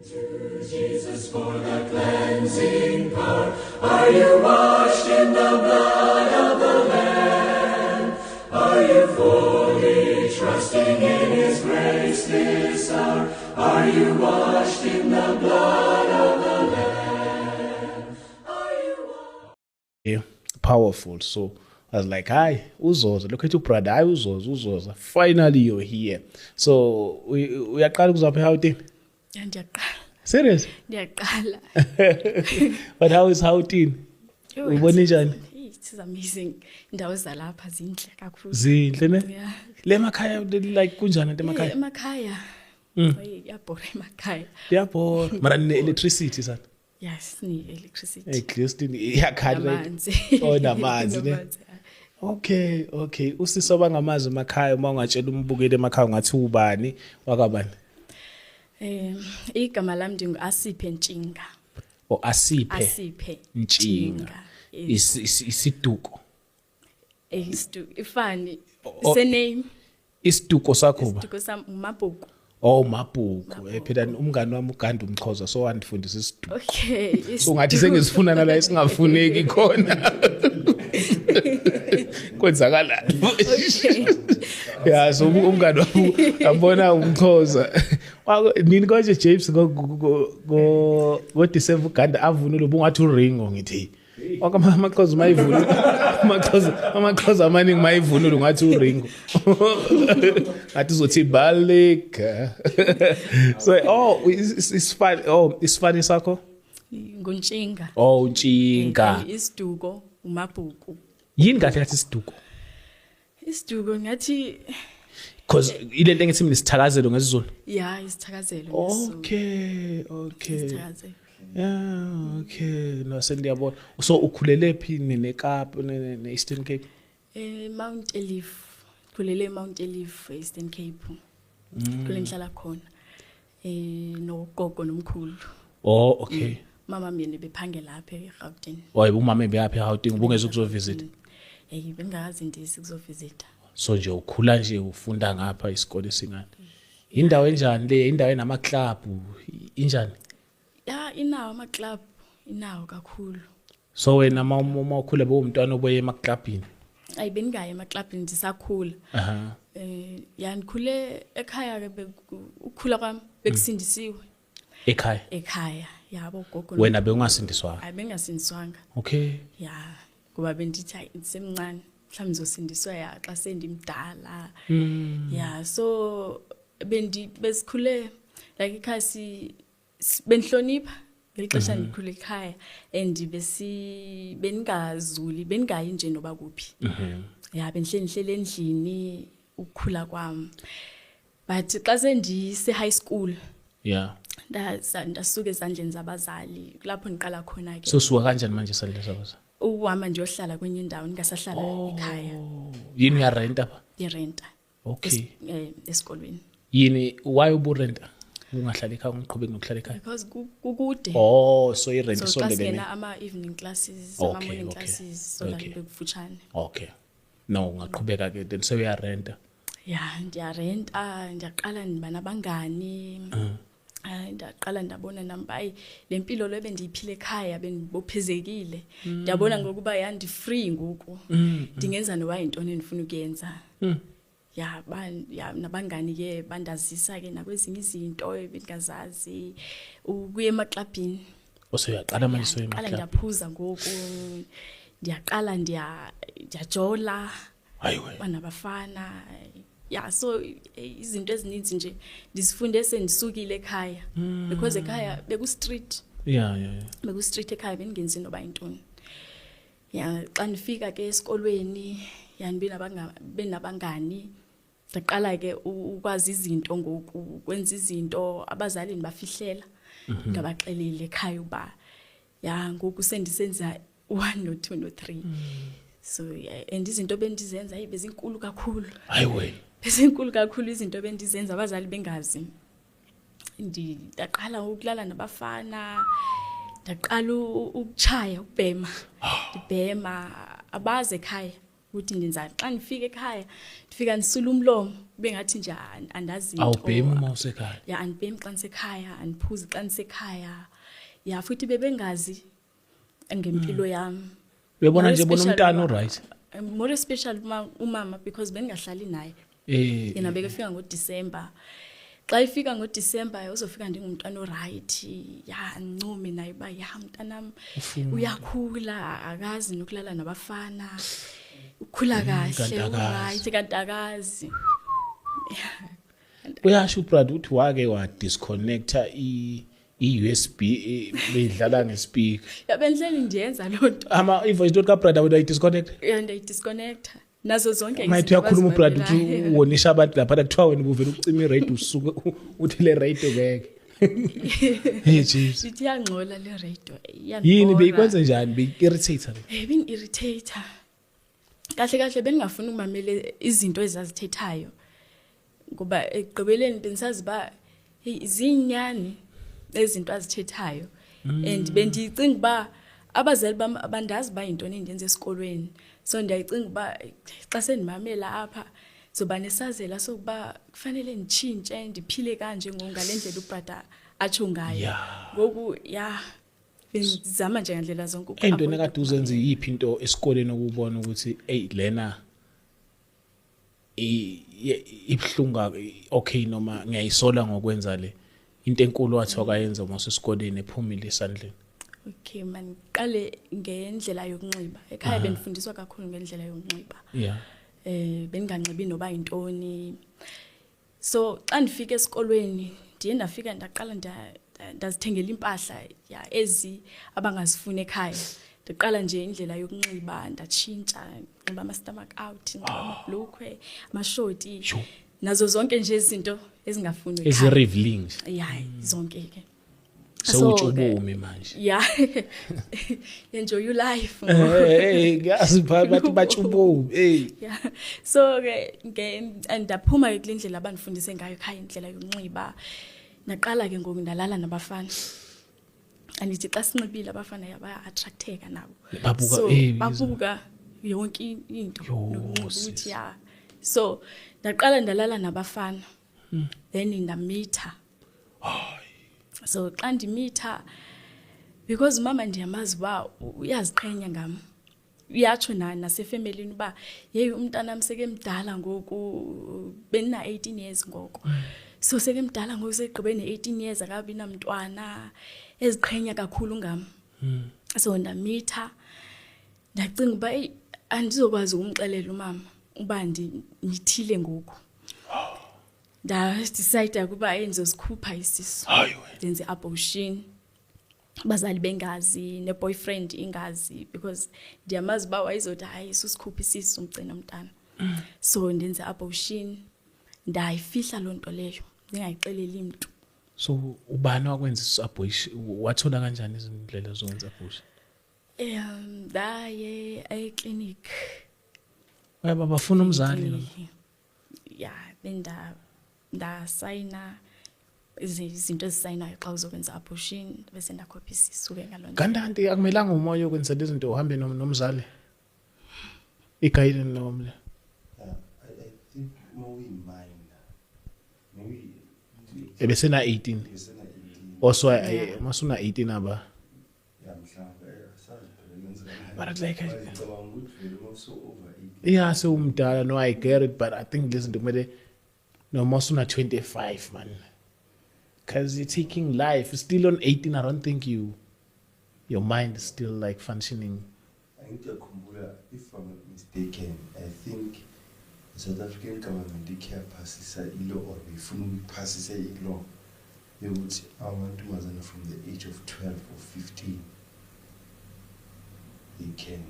Jesus for the cleansing power. Are you washed in the blood of the Lamb? Are you fully trusting in His grace this hour? Are you washed in the blood of the Lamb? Are you washed? Powerful. So I was like, hi, uzoza. Look at you, brother. Hi, uzoza. Finally, you're here. So we are calling up how thing. Serious? Ndiyaqala. But how is Houghton? Ubone njani? It is amazing. Indawo zalapha zinhle kakhulu. Zinhle ne? Yeah. Le makhaya like kunjani le makhaya? Emakhaya. Yabhora emakhaya. Yabona. Mara ne electricity sana. Yes, ni electricity. Electricity iyakhala. Namanzi. Oh namanzi ne. Namanzi, yeah. Okay. Usisi bangamazi emakhaya uma ungatshela umbukeli emakhaya ngathi ubani wakabani? Igama lami ndingu Asiphe Ntshinga. O Asiphe Asiphe Ntshinga. Isiduko. Ifani. Surname. Isiduko sakho ba? Isiduko sami uMabhuku. Oh Mabhuku. Phela umngani wami uGanda umXhosa so wandifundisa isiduko. Okay. So ngathi sengizifuna nala esingafuneki khona. Kwenzakalani? Yeah, so umngani wami ngabona umXhosa. Nini konje James go December uGanda avunule bungathi uRingo ngithi. AmaXhosa mayivunule. amaXhosa amaningi mayivunule ungathi uRingo. Ngathi uzothi baleka. So isifani sakho? Nguntshinga. Oh Ntshinga. Isiduko uMabhuku. Yini kahle kathi isiduko? Isiduko ngathi Because ile nto engithi mina isithakazelo ngesizulu. yeah, isithakazelo. Okay. Isithakazelo. Yeah, okay. No sendiyabona. So ukhulele phi neKapa neEastern Cape? Mount Elif. Khulele Mount Elif, Eastern Cape. Kule ngihlala khona. Nogogo nomkhulu. Oh, okay. Mama mina bephangela lapha eGauteng. Umama ebeyaphi eGauteng ubungeza ukuzovisit? Bengazi indisi kuzovisita. So nje ukhula nje ufunda ngapha isikole singane. Indawo enjani le? Indawo enama club injani? Yeah, inawo ama club, inawo kakhulu. So wena uma ukhule bewumntwana oboye ema clubini? Ayi bengaye ema clubini ndisakhula. Yandikhule ekhaya ke ukukhula kwami bekusindisiwe. Ekhaya. Yabo gogo. Wena beungasindiswanga? Ayi bengasindiswanga. Okay. Yeah. Kuba bendithi semncane. Mhlawumbe ngizosindiswa ya xa sendimdala. Yeah, so besikhule like ekhaya benhlonipha ngelixesha ndikhule ekhaya and beningazuli bengayi nje noba kuphi. Yeah, benhleli endlini ukukhula kwami. But xa sendise high school. Yeah. Ndasuka ezandleni zabazali lapho ngiqala khona ke. So suka kanjani manje esandleni zabazali? Uhamba nje ohlala kwenye indawo ngingasahlala ekhaya. Yini uyarenta pha? Ndirenta. Okay. Esikolweni. Yini why uburenta? Ungahlala ekhaya ungiqhubeki nokuhlala ekhaya? Because kukude. Oh, so irent so sondelene. So singena ama evening classes, ama morning classes so la bekufutshane. Okay. No, ungaqhubeka ke then so uyarenta. Yeah, ndiyarenta, ndiyaqala ndiba nabangani. Ndaqala ndabona nambayi lempilo lo bendiyiphile ekhaya bendibophezekile. Ndiyabona ngokuba yandi free ngoku. Ndingenza noba intoni endifuna ukuyenza. Yeah, nabangani ke bandazisa ke nakwezinye izinto ebingazazi ukuye emaklabhini. Usuyaqala manje so emaklabhini. Ndiyaphuza ngoku. Ndiyaqala ndiyajola. Hayiwe. Banabafana. Yeah, so izinto ezininzi nje ndisifunde sendisukile ekhaya because ekhaya beku street. Yeah. Beku street ekhaya bengenzi noba intoni. Yeah, xa ndifika ke esikolweni yani benabangani ndaqala ke ukwazi izinto ngoku kwenza izinto abazali nibafihlela ngabaxelile ekhaya uba ya ngoku sendisenza 1 no 2 no 3. So and izinto bendizenza bezinkulu kakhulu. Hayiwe. Bezinkulu kakhulu izinto bendizenza abazali bengazi. Ndaqala ukulala nabafana. Ndaqala ukuchaya ubhema. Ibhema abaze ekhaya. ukuthi ndenzani xa ndifika ekhaya ndifika ndisula umlomo kube ngathi nje andazi into awubhemi uma usekhaya ya andibhemi xa ndisekhaya andiphuzi xa ndisekhaya ya futhi bebengazi ngempilo yami uyabona nje bona umntana oright more especially umama because bengingahlali naye yena bekefika ngoDecember xa ifika ngoDecember uzofika ndingumntwana oright ya ancume naye ba ya umntanami uyakhula akazi nokulala nabafana ukhula kahle right kantakazi uyasho brother uthi wake wa disconnecta i-USB beyidlala ngespeaker yabenhleli ndiyenza lonto i-voice note ka brother wena disconnect ndiyidisconnecta nazo zonke mayithi uyakhuluma brother uthi uwonisha abantu lapha kuthiwa wena ubuvela ucima i-radio usuke uthi le radio ngeke hey jeez ithi yangcola le radio yini beyikwenza njani beyi-irritator bengirritator kahle beningafuni ukumamela izinto ezazithethayo ngoba egqibeleni bengisazi ba izinyani ezinto azithethayo and bendicinga ba abazali bami abandazi ba into endenze esikolweni so ndiyayicinga ba xa sendimamela apha zoba nesazela sokuba kufanele nditshintshe ndiphile kanje ngalendlela ubrother atsho ngayo ngoku ya benzama nje ngandlela zonke into nekade uzenza yiphi into esikoleni ukubona ukuthi hey lena ibhlunga okay noma ngiyayisola ngokwenza le into enkulu wathi wakayenza uma usesikoleni ephumile esandleni okay man qale ngendlela yokunxiba ekhaya benifundiswa kakhulu ngendlela yokunxiba benginganxibi noba intoni so xa ndifika esikolweni ndiye ndafika ndaqala ndazithengela impahla ezi abangazifuni ekhaya ndiqala nje indlela yokunxiba ndatshintsha nxiba ama-stomach out nxiba amabhlukwe amashoti nazo zonke nje izinto ezingafunwa ekhaya ezi-revealing zonke ke so ubume manje enjoy your life ngazi bathi batshubume so ke ndaphuma kule ndlela abanifundise ngayo ekhaya indlela yokunxiba naqala ke ngoku ndalala nabafana andithi xa sinxibile abafana yaba attracteka nabo babuka yonke into ukuthi so ndaqala ndalala nabafana then ndamitha so xa ndimitha because mama ndiyamazi ba uyaziqhenya ngami uyatsho nasefamilini uba yeyi umntanami seke mdala ngoku benina 18 years ngoko so seke mdala ngoku segqibene 18 years akabi namntwana eziqhenya kakhulu ngami so ndamitha ndacinga uba andizokwazi ukumxelela umama uba ndithile ngoku decide ukuba enzozikhupha isisu ndenze abortion bazali bengazi neboyfriend ingazi because ndiyamazi ba wayizothi hayi susikhupha isisu umgcina umntana so ndenze abortion ndayifihla lonto leyo ngingayixeleli umuntu so ubani wakwenza abortion wathola kanjani izindlela zokwenza abortion daye eclinic bafuna umzali ndasayina izinto ezisayinayo xa uzokwenza abortion bese ndakhopha isisu ke ngalona kanti akumelanga umoya ukwenza lezi zinto uhambe nomzali igayini nomle I think more in mind maybe ebesena 18 also masuna 18 aba but like yeah so umdala no I get it but I think listen to me no masuna 25 man because you're taking life still on 18 I don't think your mind is still like functioning. I think if I'm not mistaken I think the South African government care passes a law or before passes a law they would I want to from the age of 12 or 15 they can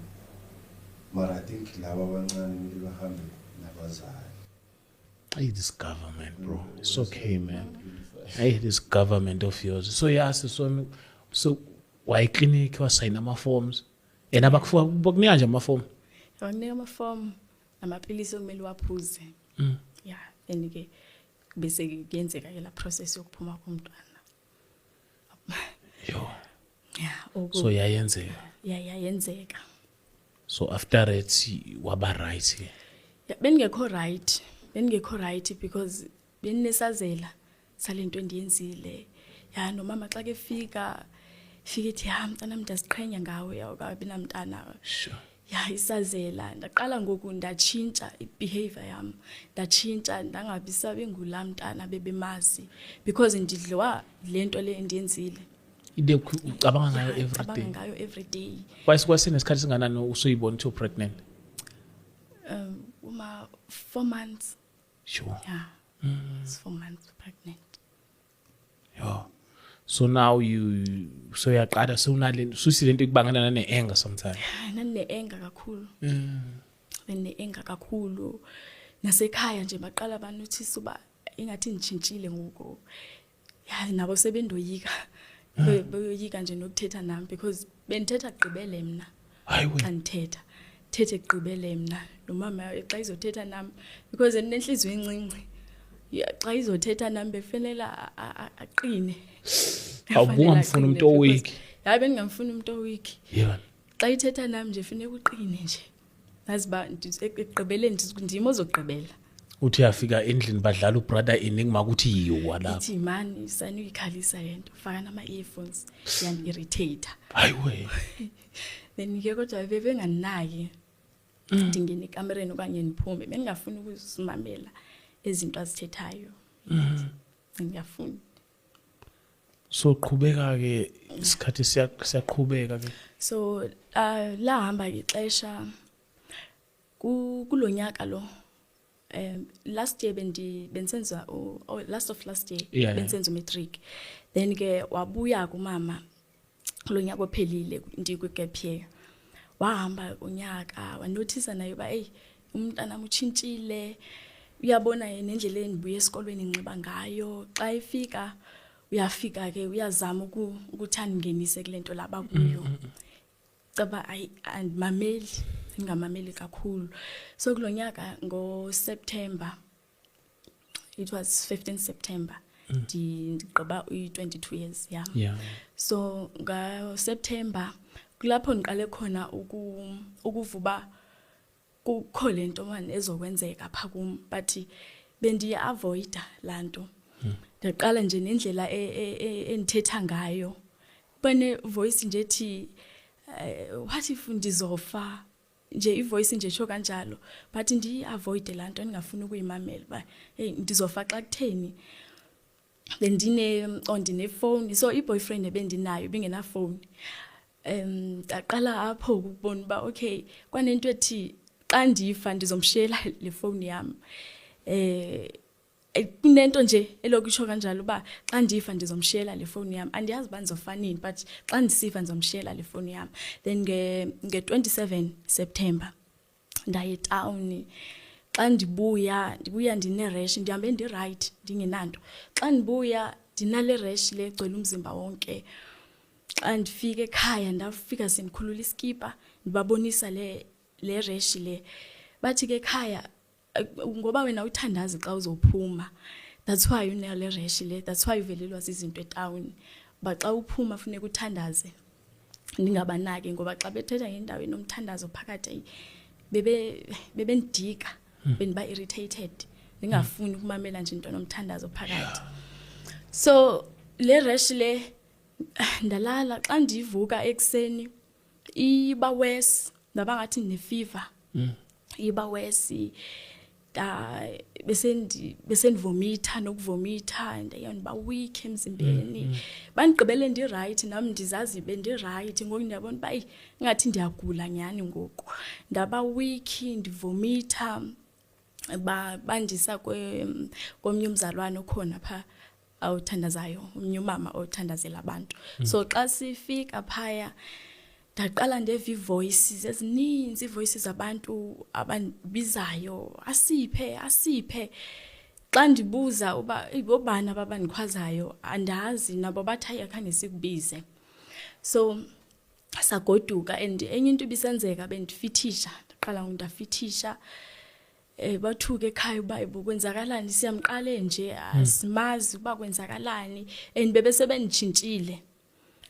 but I think laba abancane kumele bahambe nabazali. Hey, this government bro it's okay man. Hey, this government of yours so yes so why clinic wasayina ama forms and abakunika nje ama form bakunika ama form amapilisi okumele waphuze yeah and ke bese kuyenzeka ke la process yokuphuma komntwana yo yeah so yayenzeka yayenzeka So after that waba right. Yeah, bengekho right because beninesazela salento endiyenzile. Ya nomama xa ke fika ethi mntana mntaziqhenya ngawe awukabi namntana. Sure. Ya isazela ndaqala ngoku ndatshintsha ibehavior yam, ndatshintsha ndangabi sabe ngulamntana bebemazi because ndidliwa lento le endiyenzile. Ide ucabanga ngayo every day. Ucabanga ngayo every day. Kwasenesikhathi singanani usuyibona ukuthi pregnant? Uma 4 months. Sure. Yeah. It's 4 months pregnant. Yeah. So now so yaqala sewunale susilento ikubangana neanger sometimes. Nane-anger kakhulu. Nane-anger kakhulu. Nasekhaya nje baqala abanotice uba ingathi ngitshintshile ngoku. Ya nabo sebendoyika. Beyoyika nje nokuthetha nami because bendithetha gqibele mina. Hayi Xa ndithetha. Thethe gqibele mina. Nomama xa izothetha nami because nenhliziyo encinci. Xa izothetha nami befanele aqine. Awubungamfuna umuntu owiki. Hayi bengingamfuna umuntu owiki. Yeah. Xa ithetha nami nje fanele uqine nje. Naziba ekugqibeleni ndimo ozogqibela. Uthi yafika endlini badlala ubrother ining makuthi yiwa lapho. Ithi man sanuyikhalisa lento faka nama earphones yani irritate. Hayi we. Then ke kodwa bebenganaki. Ndingena ekamereni okanye niphume bengingafuni ukusimamela ezinto azithethayo. Ngiyafuna. So qhubeka ke isikhathi siyaqhubeka ke. So la hamba ixesha kulonyaka lo last year bensenza last year bensenza matric. Then ke wabuya kumama kulonyaka ophelile ndikwi gap year. Wahamba unyaka wanotice nayo ba umntana utshintshile. Uyabona yena indlela endibuye esikolweni inxiba ngayo xa ifika uyafika ke uyazama ukuthanda ngenise kulento laba kuyo. Caba andimameli ngingamameli kakhulu. So kulonyaka ngoSeptember, it was 15 September ndiqoba 22 years yami. Yeah. So ngoSeptember kulapho ngiqale khona ukuvuba kukho lento manje ezokwenzeka pha kum but bendiya avoida lanto. Ndaqala nje nendlela endithetha ngayo. Bane voice nje ethi what if ndizofa nje ivoice nje sho kanjalo but ndi avoid lanto ngingafuni ukuyimamela ba ndizofa xa kutheni. Then ndine phone so iboyfriend ebendinayo bingena phone. Ndaqala apho ukubona ba okay kwanento ethi xa ndifa ndizomshela le phone yami. Kunento nje elokusho kanjalo ba xa ndifa ndizomshela le phone yami andiyazi bandizofanini but xa ndisifa ndizomshela le phone yami. Then nge 27 September ndaye town. Xa ndibuya ndine rash ndihambe ndi right ndingenanto. Xa ndibuya ndinale rash le egcwele umzimba wonke. Xa ndifika ekhaya ndafika sendikhulula iskipa ndibabonisa le rash le. Bathi ke ekhaya ngoba wena uthandaza xa uzophuma. That's why unale rash le. That's why uvelelwa izinto etown. Ba xa uphuma funeka uthandaze. Ndingabanaki ngoba xa bethetha ngendawo enomthandazo phakathi bebendika bendiba irritated. Ndingafuni ukumamela nje into nomthandazo phakathi. So le rash le ndalala xa ndivuka ekseni iba worse ndaba ngathi ne fever. Iba worse besendivomita nokuvomita ndiba weak emzimbeni. Bandigqibele ndi right nami ndizazi bendi right ngoku ndiyabona ba ngathi ndiyagula nyani ngoku. Ndaba weak ndivomita bandisa komnye umzalwane okhona pha awuthandazayo umnye umama othandazela abantu. So xa sifika phaya ndaqala ndeva voices ezininzi voices zabantu abandibizayo asiphe. Xa ndibuza uba ibobani ababandikhwazayo andazi nabo bathi akhange sikubize. So sagoduka and enye into ibisenzeka bendifithisha ndaqala ngundafitisha. Bathuke ekhaya uba ibukwenzakalani siyamqale nje asimazi uba kwenzakalani and bebesebenditshintshile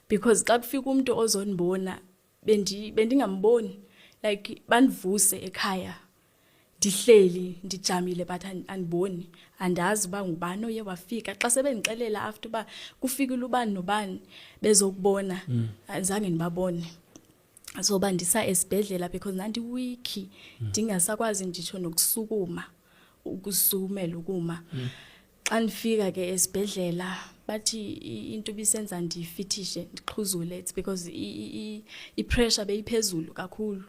because xa kufika umuntu ozonibona bendingamboni like bandivuse ekhaya ndihleli ndijamile but andiboni andazi ba ngubani oye wafika xa sebengixelela after ba kufikile ubani nobani bezokubona azange nibabone so bandisa esibhedlela because nandi wiki ndingasakwazi nditsho nokusukuma ukusukumela ukuma xa ndifika ke esibhedlela bathi into bisenza ndifitishe ndiqhuzule it's because I pressure beyiphezulu kakhulu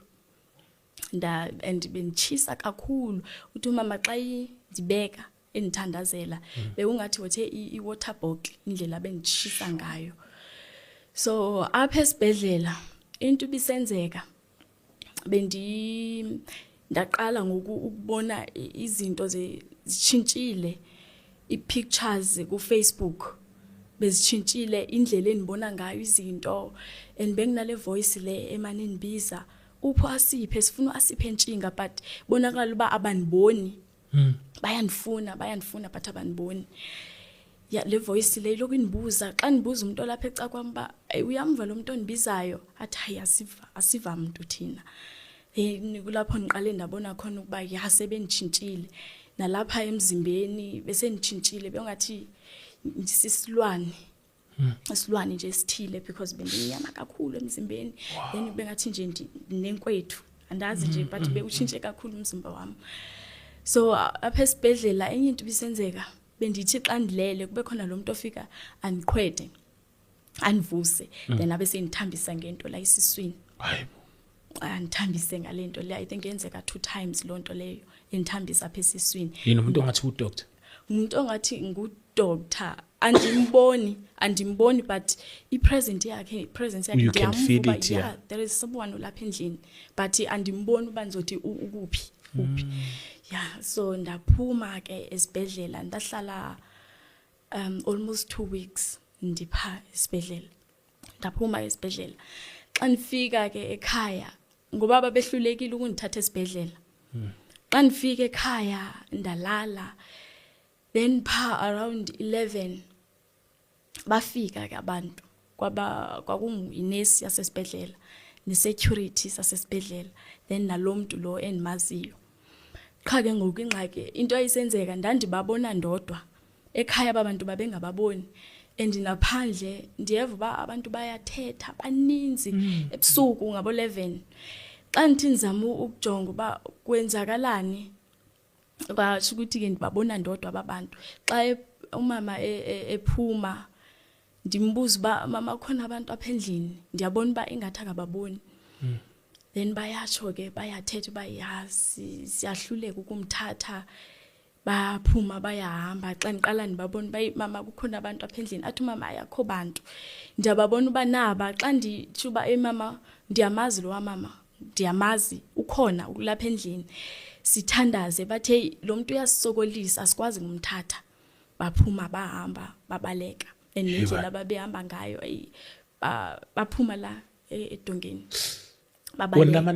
and benchisa kakhulu uthi mama xa ndibeka endithandazela bekungathi wethe I-water bottle indlela bendichisa ngayo so apha esibhedlela into bisenzeka ndaqala ngokubona izinto zitshintshile I-pictures ku Facebook bezitshintshile indlela enibona ngayo izinto and benginale voice le emane nibiza upho asiphe sifuna asiphe entshinga but bonakala uba abaniboni bayanifuna but abaniboni ya le voice le lokunibuza xa nibuza umuntu lapha eca kwamba uyamva lo muntu onibizayo athi hayi asiva umuntu thina kulapho niqale ndabona khona ukuba yasebenditshintshile nalapha emzimbeni bese nitshintshile bengathi sisilwane isilwane nje sithile because benginyama kakhulu emzimbeni then bengathi nje nenkwethu andazi nje but beutshintshe kakhulu umzimba wami so apha esibhedlela enye into bisenzeka bendithi xa ndilele kube khona lo muntu ofika andiqhwede anivuse then abe senithambisa ngento la isiswini hayibo andithambise ngalento le I think yenzeka 2 times lonto leyo enithambisa apha esiswini yini umuntu ongathi udoctor umuntu ongathi ngudoctor andimboni but presence yakhe ngiyamvuba yeah there is someone lapha endlini but andimboni uba ngizothi ukuphi yeah so ndaphuma ke esibhedlela ndahlala almost 2 weeks ndipha esibhedlela ndaphuma esibhedlela xa nifika ke ekhaya ngoba babehlulekile ukundithatha esibhedlela xa nifika ekhaya ndalala then around 11 bafika ke abantu kwakunginesi yasesibhedlela nesecurity sasesibhedlela then nalomuntu lo endimaziyo qha ke ngokingxaki into ayisenzeka ndandibabona ndodwa ekhaya abantu babengababoni andinaphandle ndiyeva ba abantu bayathetha baninzi ebusuku ngabo 11 xa ndithi nizama ukujonga ba kwenzakalani basho ukuthi ke ndibabona ndodwa ababantu xa umama ephuma ndimbuza ba mama khona abantu apha endlini ndiyabona ba ingathi akababoni then bayatsho ke bayathetha bayazi siyahluleka ukumthatha baphuma bayahamba xa niqala nibabona bayi mama kukhona abantu apha endlini athi mama ayakho bantu ndiyababona uba naba xa ndithuba mama ndiyamazi lo mama ndiyamazi ukhona ulapha endlini sithandaze bathe lo muntu uyasisokolisa asikwazi ngumthatha baphuma bahamba babaleka endlela babehamba ngayo baphuma la edongeni babaleka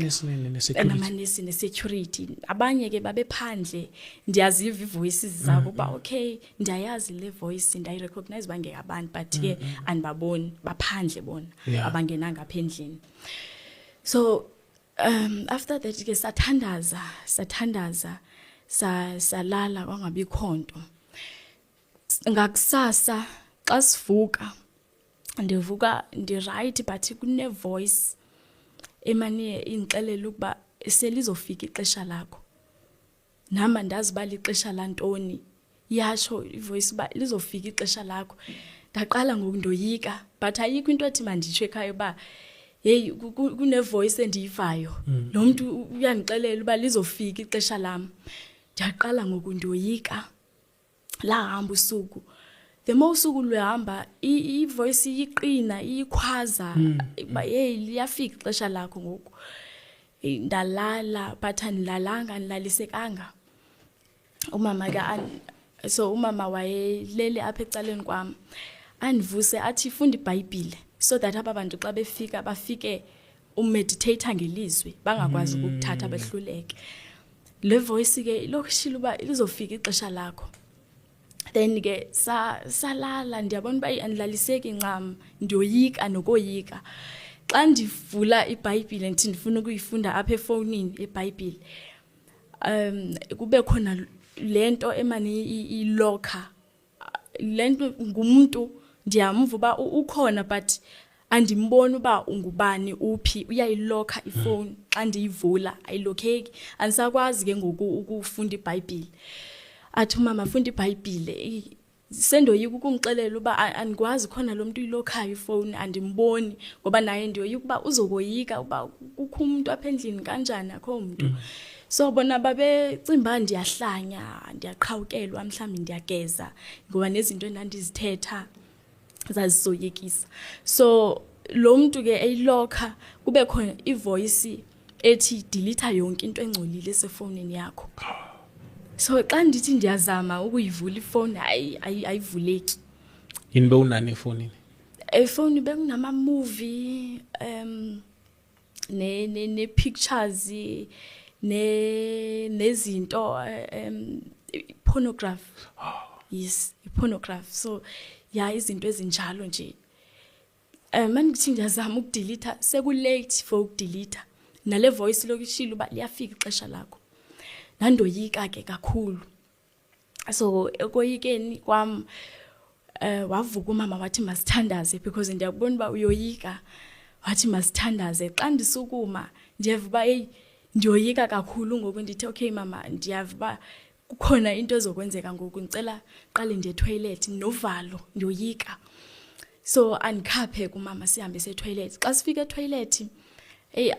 nesecurity abanye ke babephandle ndiyaziva ivoices zabo ba okay ndiyayazi le voice ndiyirecognize bange abantu but ke anibaboni baphandle bona abangenanga apha endlini so after that ke sathandaza salala kwangabi khonto ngakusasa xa sivuka ndivuka ndi-right but kune voice emane ingixelela ukuba selizofika ixesha lakho nama ndazi ba lixesha lantoni yasho ivoice ba lizofika ixesha lakho ndaqala ngokundoyika but ayikho into ethi manditsho ekhaya ba hey kune voice endiyivayo lo muntu uyangixelela uba lizofika ixesha lami ndiyaqala ngokundoyika la hamba usuku the more usuku luhamba ivoice iyiqina iyikhwaza ba hey liyafika ixesha lakho ngoku ndalala but anilalanga nilalisekanga umama ke so umama wayelele apha ecaleni kwami andivuse athi funda iBhayibhile so that abantu xa befika bafike umeditate ngelizwi bangakwazi ukuthatha behluleke le voice ke lokushila uba lizofika ixesha lakho then ke salala ndiyabona uba anilaliseki ncam ndiyoyika nokoyika xa ndivula iBhayibhile ndithi ndifuna ukuyifunda apha efonini iBhayibhile kube khona lento emani ilocker lento ngumuntu ndiyamva uba ukhona but andimboni uba ungubani uphi uyayilocker ifone xa ndiyivula ayilokheki andisakwazi ke ngoku ukufunda iBhayibhile athi mama funda iBhayibhile sendoyika ukungixelela uba andikwazi khona lo muntu uyilokhayo ifone andimboni ngoba naye ndiyoyika uba uzokoyika uba kukho umuntu apha endlini kanjani akho umuntu so bona babecimba ndiyahlanya ndiyaqhawukelwa mhlawumbe ndiyageza ngoba nezinto endandizithetha zazizoyekisa so lo muntu ke eyilokha kube khona ivoice ethi delete yonke into engcolile esefonini yakho so xa ndithi ndiyazama ukuyivula ifone ayivuleki yini bewunani efonini efoni bekunama movie ne pictures nezinto pornography yes pornography so ya izinto ezinjalo nje mangithi ndiyazama ukudelete sekulate for ukudelete nale voice lokishilo uba liyafika ixesha lakho nandoyika ke kakhulu so ekoyikeni kwam wavuka umama wathi masithandaze because ndiyabona uba uyoyika wathi masithandaze xa ndisukuma ndiyeva uba hey ndiyoyika kakhulu ngoku ndithi okay mama ndiyava uba kukhona into ezokwenzeka ngoku ngicela qale ndiye toilet novalo ndiyoyika so andikhaphe kumama sihambe se-toilet xa sifika e-toilet hey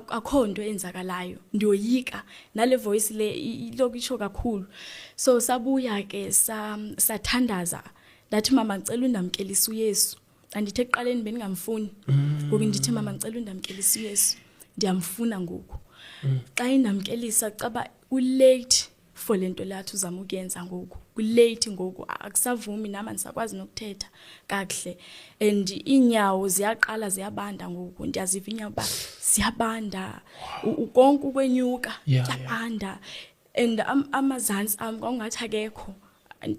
akho nto enzakalayo ndiyoyika nale voice le ilokisho kakhulu so sabuya ke sathandaza ndathi mama ngicela undamkelisa uYesu andithe eqaleni beningamfuni ngoku ndithi mama ngicela undamkelisa uYesu ndiyamfuna ngoku xa indamkelisa caba ulate for lento lathi uzama ukuyenza ngoku kulate ngoku akusavumi nami andisakwazi nokuthetha kakuhle and inyawo ziyaqala ziyabanda ngoku ndiyaziva inyawo ba ziyabanda ukonke ukwenyuka yabanda and amazantsi am kwaungathi akekho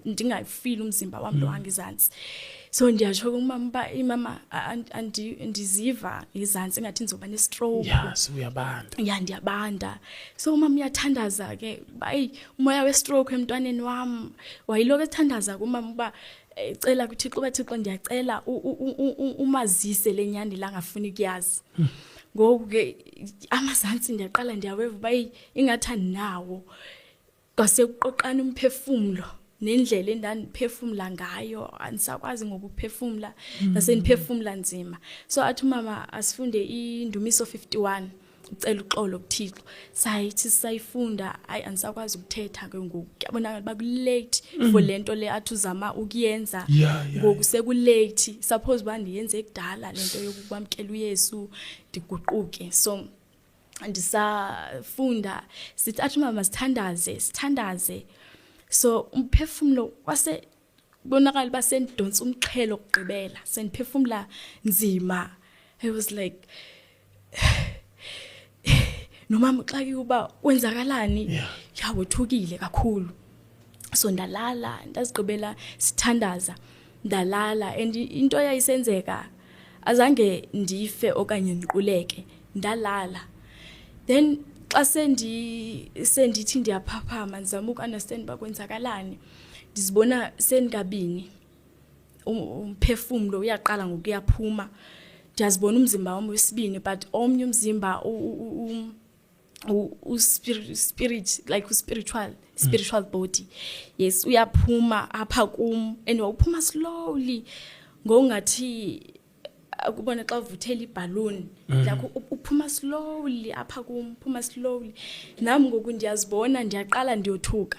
ndingayifeel umzimba wami lo wangizantsi so ndiyatsho kumama uba imama andiziva izantsi ngathi ndizoba ne-stroke yes uyabanda ya ndiyabanda so umama uyathandaza ke bayi umoya we-stroke emntwaneni wami wayiloko ethandaza kumama uba ecela kuThixo uba Thixo ndiyacela umazise lenyani la ngafuni ukuyazi ngoku ke amazantsi ndiyaqala ndiyaweva uba ingathi andinawo kwasekuqoqana umphefumlo nendlela endandiphefumula ngayo andisakwazi ngokuphefumula nasendiphefumula nzima so athi mama asifunde indumiso 51 ucela uxolo kuThixo sayithi sayifunda andisakwazi ukuthetha ke ngoku yabonakala bakulate for lento le athi uzama ukuyenza ngoku sekulate suppose ba ndiyenze ekudala lento yokukwamkela uYesu ndiguquke so andisafunda sithi athi mama sithandaze so umphefumulo kwase bonakala basendonsa umxhelo okugqibela sendiphefumula nzima I was like nomama xaki uba kwenzakalani yawethukile kakhulu so ndalala ndazigqibela sithandaza ndalala and into yayisenzeka azange ndife okanye ndiquleke ndalala then xa sendithi ndiyaphaphama ndizama uku-understand uba kwenzakalani ndizibona sendikabini umphefumlo uyaqala ngokuyaphuma ndiyazibona umzimba wami wesibini but omnye umzimba spirit like spiritual body yes uyaphuma apha kum and wawuphuma slowly ngokungathi akubona xa uvuthela iballoon like uphuma slowly apha kum uphuma slowly nami ngoku ndiyazibona ndiyaqala ndiyothuka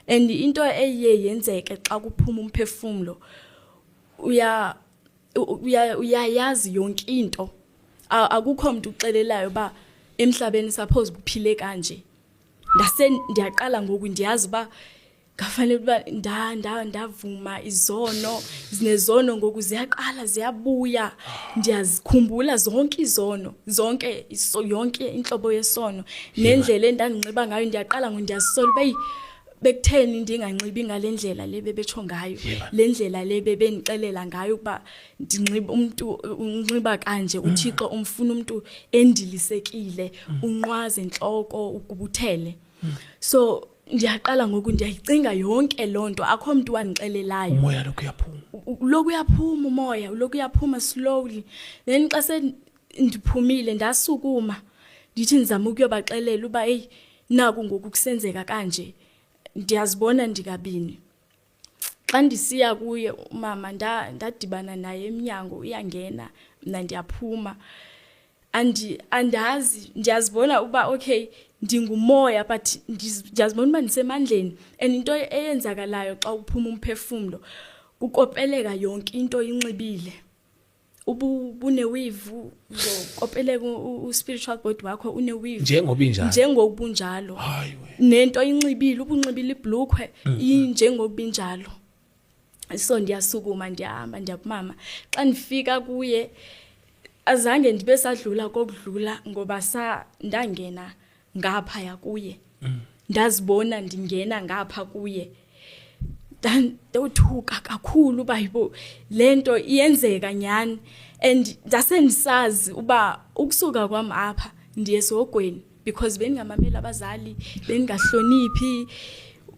and into eyenzeke xa kuphuma umphefumlo uyayazi yonke into akukho umuntu uxelelayo ba emhlabeni suppose kuphile kanje ndiyaqala ngoku ndiyazi ba ngafanele uba ndavuma izono zinezono ngoku ziyaqala ziyabuya ndiyazikhumbula zonke izono zonke yonke inhlobo yesono nendlela endandinxiba ngayo ndiyaqala ngondiyazisola bayi bekutheni ndinganxibi ngalendlela lebebetsho ngayo lendlela lebebenicelela ngayo kuba ndinxiba umuntu unxiba kanje uThixo umfuna umuntu endilisekile unqwaze enhloko ukubuthele so ndiyaqala ngoku ndiyayicinga yonke lonto akho umuntu wanixelelayo umoya lokhu uyaphuma slowly then xa sendiphumile ndasukuma ndithi ndizama ukuyobaxelela uba hey naku ngoku kusenzeka kanje ndiyazibona ndikabini xa ndisiya kuye umama ndadibana naye eminyango uyangena mina ndiyaphuma andazi ndiyazibona uba okay ndingumoya but ndiyazibona uba ndisemandleni and into eyenzakalayo xa uphuma umphefumlo ukopeleka yonke into inxibile ubuneweave uzokopeleka uspiritual body wakho uneweave njengobunjalo nento inxibile ubunxibile ibhlukwe njengobunjalo so ndiyasukuma ndiyahamba ndiyakumama xa ndifika kuye azange ndibe sadlula kokudlula ngoba ndangena ngapha yakuye ndazibona ndingena ngapha kuye ndothuka kakhulu bayibo lento iyenzeka nyani and ndasendisazi uba ukusuka kwami apha ndiye esogweni because bengamamela abazali bengahloniphi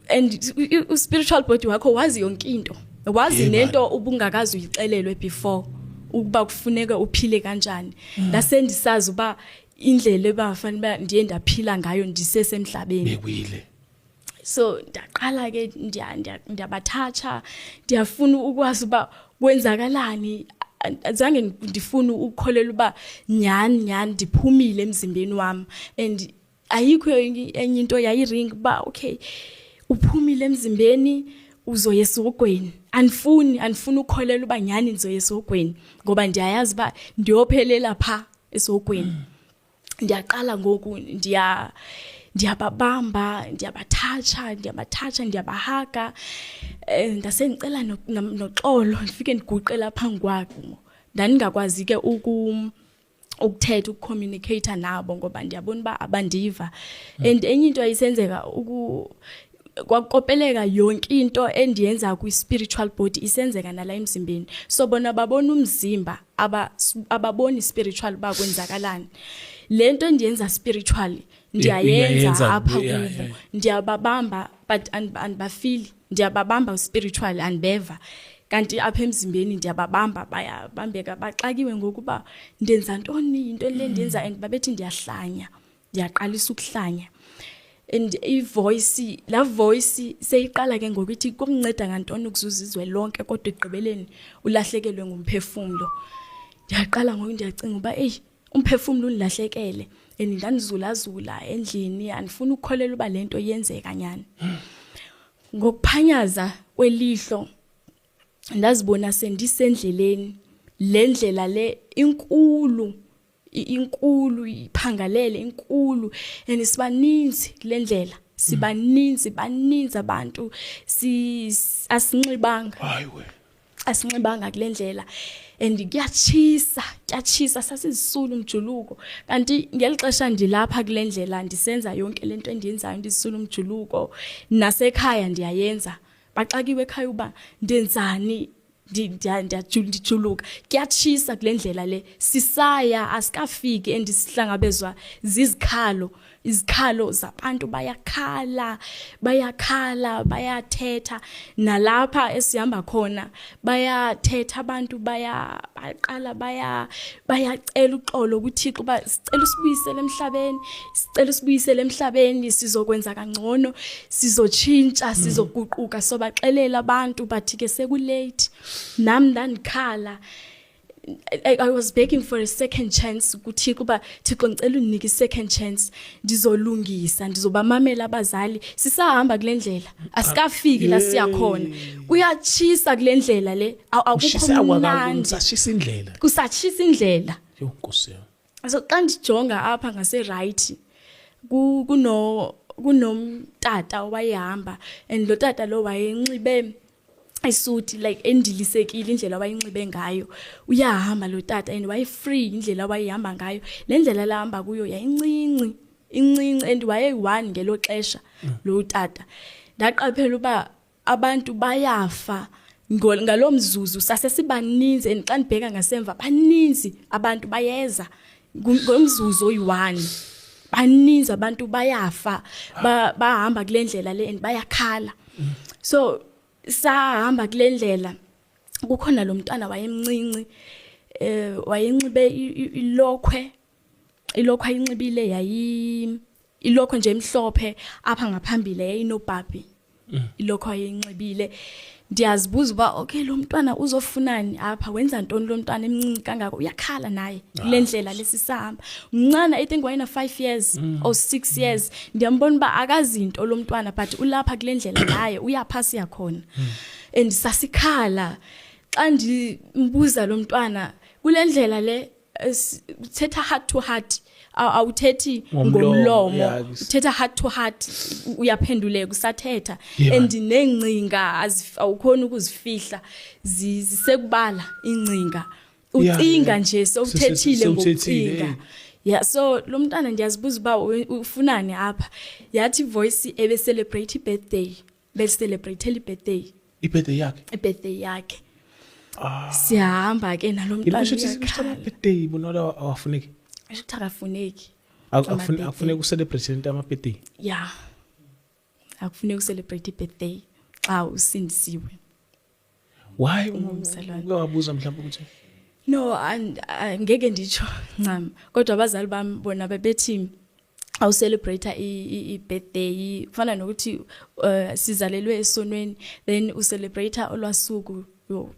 and uspiritual body wakho wazi yonke into wazi nento ubungakazi uyixelelwe before ukuba kufuneka uphile kanjani ndasendisazi uba indlela ebafanele ndiye ndaphila ngayo ndisesemhlabeni bekwile so ndaqala ke ndiyabathatha ndiyafuna ukwazi uba kwenzakalani azange ndifuna ukukholela uba nyani ndiphumile emzimbeni wami and ayikho enye into yayiring uba okay uphumile emzimbeni uzoya esogweni andifuni ukukholela uba nyani ndizoya esogweni ngoba ndiyayazi uba ndiyophelela pha esogweni ndiyaqala ngoku ndiyababamba ndiyabathatha ndiyabahaga ndasengicela noxolo ndifike ndiguqe lapha kwakhe ndandingakwazi ke ukuthetha ukucommunicate nabo ngoba ndiyabona uba abandiva and enye into ayisenzeka kwakopeleka yonke into endiyenza kwi-spiritual body isenzeka nala emzimbeni so bona babona umzimba ababoni spiritual bakwenzakalani lento endiyenza spiritually ndiyayenza apha kubo ndiyababamba but andibafili ndiyababamba spiritually andibeva kanti apha emzimbeni ndiyababamba bayabambeka baxakiwe ngokuba ndenza ntoni into le ndiyenza and babethi ndiyahlanya ndiyaqalisa ukuhlanya and la voice seyiqala ke ngokuthi kumnceda ngantoni ukuzuza izwe lonke kodwa igqibeleni ulahlekelwe ngumphefumulo ndiyaqala ngoku ndiyacinga uba umphefumulo unilahlekele and ndanizulazula endlini andifuna ukukholela uba lento yenzeka nyani ngokuphanyaza kwelihlo ndazibona sendisendleleni lendlela le inkulu iphangalele inkulu and sibaninzi lendlela baninzi abantu asinxibanga kulendlela and kuyatshisa sasizisula umjuluko kanti ngelixesha ndilapha kulendlela ndisenza yonke lento endiyenzayo ndisula umjuluko nasekhaya ndiyayenza baxakiwe ekhaya uba ndenzani ndiyajuluka kuyatshisa kulendlela le sisaya asikafiki endisihlangabezwa izikhalo zabantu bayathetha nalapha esihamba khona bayathetha abantu bayaqala bayacela uxolo kuThixo uba sicela usibuyisele emhlabeni sizokwenza kangcono sizotshintsha sizoguquka sobaxelela abantu bathi ke sekulate nami ndandikhala I was begging for a second chance ukuthi kuba Thixo ngicela unike second chance ndizolungisa ndizobamamela abazali sisahamba kulendlela asikafiki la siya khona kuyatshisa kulendlela le akukho mnandi kusatshisa indlela yonkosi so xa ndijonga apha ngase right kunomtata owayehamba and lo tata lo wayenxibe isuti like endilisekile indlela wayinxibe ngayo uyahamba lo tata and wayefree indlela wayihamba ngayo le ndlela lahamba kuyo yayincinci and wayeyi-1 ngelo xesha lo tata ndaqaphela uba abantu bayafa ngalomzuzu sasesibaninzi and xa ndibheka ngasemva baninzi abantu bayeza ngomzuzu oyi1 baninzi abantu bayafa bahamba kule ndlela le and bayakhala so sahamba kule ndlela kukhona lo mntwana wayemncinci wayenxibe ilokhwe ayinxibile ilokhwe nje emhlophe apha ngaphambili yayinobhabhi ilokhwe ayinxibile ndiyazibuza uba okay lo mntwana uzofunani apha wenza ntoni lo mntwana emncinci kangaka uyakhala naye kule ndlela lesisahamba mncane I think wayena 5 years or 6 years ndiyambona uba akazinto lo mntwana but ulapha kule ndlela naye uyaphasi yakhona and sasikhala xa ndimbuza lo mntwana kule ndlela le uthetha heart to heart awuthethi ngomlomo uthetha heart to heart uyaphenduleka usathetha and nengcinga awukhona ukuzifihla zisekubala ingcinga ucinga nje sowuthethile ngokucinga yeah so lo mntana ndiyazibuza uba ufunani apha yathi voice ebe celebrate birthday birthday yakhe siyahamba ke nalo mntwana birthday bonala awafuneki akafuneki akufuneki ucelebrate ama birthday yeah akufuneki ucelebrate birthday xa usindisiwe why ungawabuza mhlawumbe ukuthi no ngeke nditsho ncam kodwa abazali bami bona bebethi awu celebrate i-birthday kufana nokuthi sizalelwe esonweni then ucelebrate olwasuku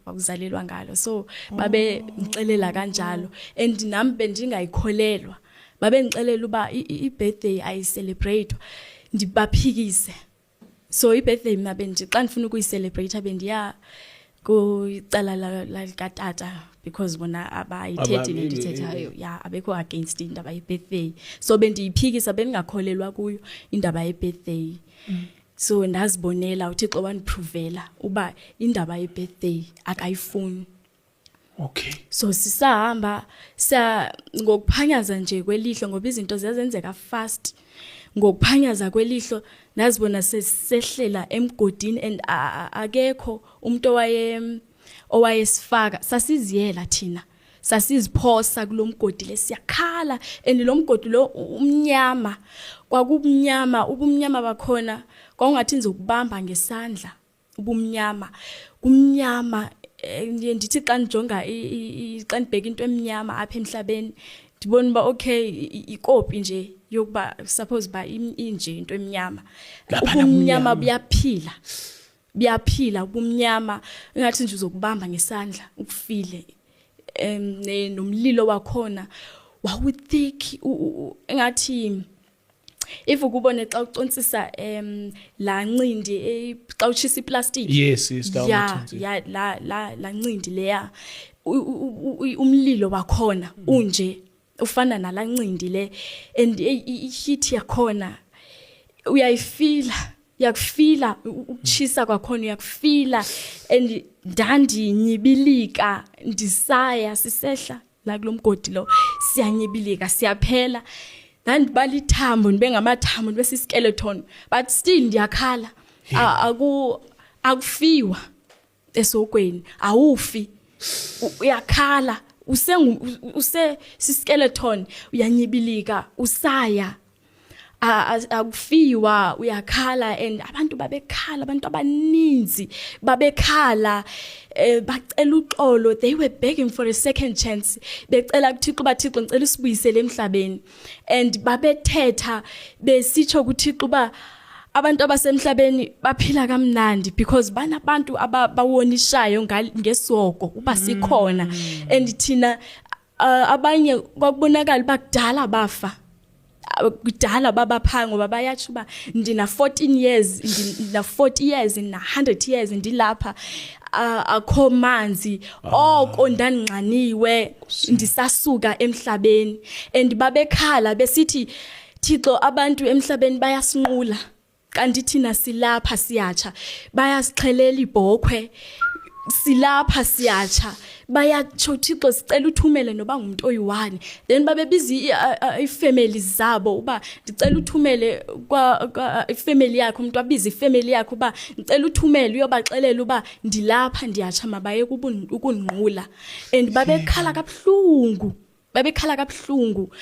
akuzalelwa ngalo so babe ngixelela kanjalo and nami bendingayikholelwa babe ngixelela uba i-birthday ayicelebrate ndibaphikise so i-birthday mina benje xa ndifuna ukuyicelebrate bendiya kucala la katata because bona abayithethi nendithethayo yeah abekho against indaba ye-birthday so bendiyiphikisa bengakholelwa kuyo indaba ye-birthday so ndazibonela uThixo waniprovela uba indaba ye-birthday akayifuni okay so sisahamba ngokuphanyaza nje kwelihlo ngoba izinto ziyazenzeka fast ngokuphanyaza kwelihlo nazibona sesehlela emgodini and akekho umuntu owayesifaka sasiziyela thina sasiziphosa kulomgodi lesiyakhala and lo mgodi lo umnyama kwakubumnyama ubumnyama bakhona kwaungathi nizokubamba ngesandla ubumnyama kumnyama ndithi xa njonga xa ndibheka into emnyama apha emhlabeni ndibona uba okay ikopi nje yokuba suppose ba inje into emnyama ubumnyama buyaphila ubumnyama engathi nje uzokubamba ngesandla ukufile nomlilo wakhona wawuthik engathi if ukubone xa ucontsisa la ncindi xa uchisa iplastic yes ya la ncindi leya umlilo wakhona unje ufana nala ncindi le and iheat yakhona uyakufila ukuchisa kwakhona uyakufila and ndandinyibilika ndisaya sisehla la kulomgodi lo siyanyibilika siyaphela ndibala ithambo ndibe ngamathambo ndibe siskeleton but still ndiyakhala akufiwa esokweni awufi uyakhala use siskeleton uyanyibilika usaya akufiwa uyakhala and abantu babekhala abantu abaninzi babekhala bacela uxolo they were begging for a second chance becela kuThixo baThixo ngicela usibuyisele emhlabeni and babethetha besitsho kuThixo ba abantu abasemhlabeni baphila kamnandi because banabantu abawonishayo ngesoko uba sikhona and thina abanye kwakubonakala bakudala bafa kudala babaphango babayathi uba ndina 14 years ndina 40 years na 100 years ndilapha akho manzi oko ndanqaniwe ndisasuka emhlabeni and babekhala besithi Thixo abantu emhlabeni bayasinqula kanti thina silapha siyatsha bayasixhelela ibhokhwe silapha siyatsha bayatsho Thixo sicela uthumele noba ngumuntu oyi-1 then babe busy i-families zabo uba ndicela uthumele kwa ifamily yakho umuntu wabiza ifamily yakho uba ngicela uthumele uyobaxelela uba ndilapha ndiyatsha mabaye ukunqula and babekhala kabuhlungu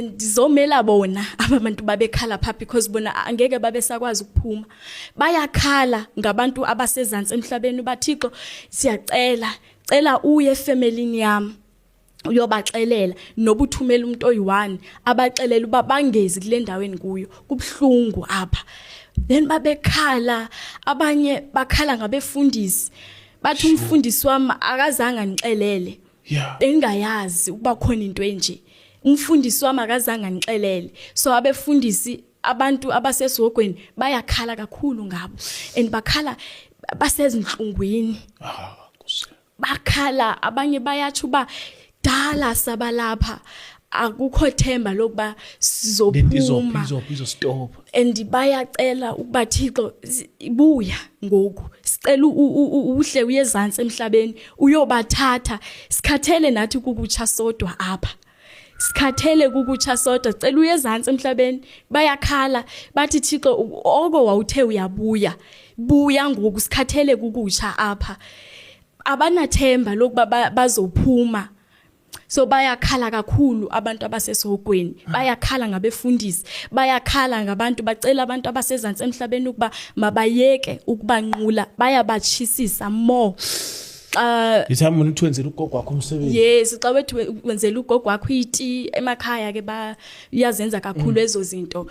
ndizomela bona abantu babekhala pha because bona angeke babesakwazi ukuphuma bayakhala ngabantu abasezantsi emhlabeni ubathixo siyacela uye efamilini yami uyobaxelela noba uthumela umuntu oyi-1 abaxelela uba bangezi kule ndaweni kuyo kubhlungu apha then babekhala abanye bakhala ngabefundisi bathi umfundisi wami akazange anixelele engayazi ukuba khona into enje umfundisi wami akazange anixelele so abefundisi abantu abasesihogweni bayakhala kakhulu ngabo and bakhala basezinhlungwini bakhala abanye bayathi uba dala sabalapha akukho themba lokuba sizophuma stop and bayacela ukuba Thixo ibuya ngoku sicela uhle uyezantsi emhlabeni uyobathatha sikhathele nathi kukutsha sodwa apha sikhathele kukutsha sodwa sicela uyezantsi emhlabeni bayakhala bathi Thixo oko wawuthe uyabuya buya ngoku sikhathele kukutsha apha abanathemba lokuba bazophuma so bayakhala kakhulu abantu abasesihogweni bayakhala ngabefundisi bayakhala ngabantu bacela abantu abasezantsi emhlabeni ukuba mabayeke ukubanqula bayabatshisisa more Yithamba umuntu wenzela ugogo wakho umsebenzi yes xa wethu wenzela ugogo wakho iti emakhaya ke bayazenza kakhulu ezo zinto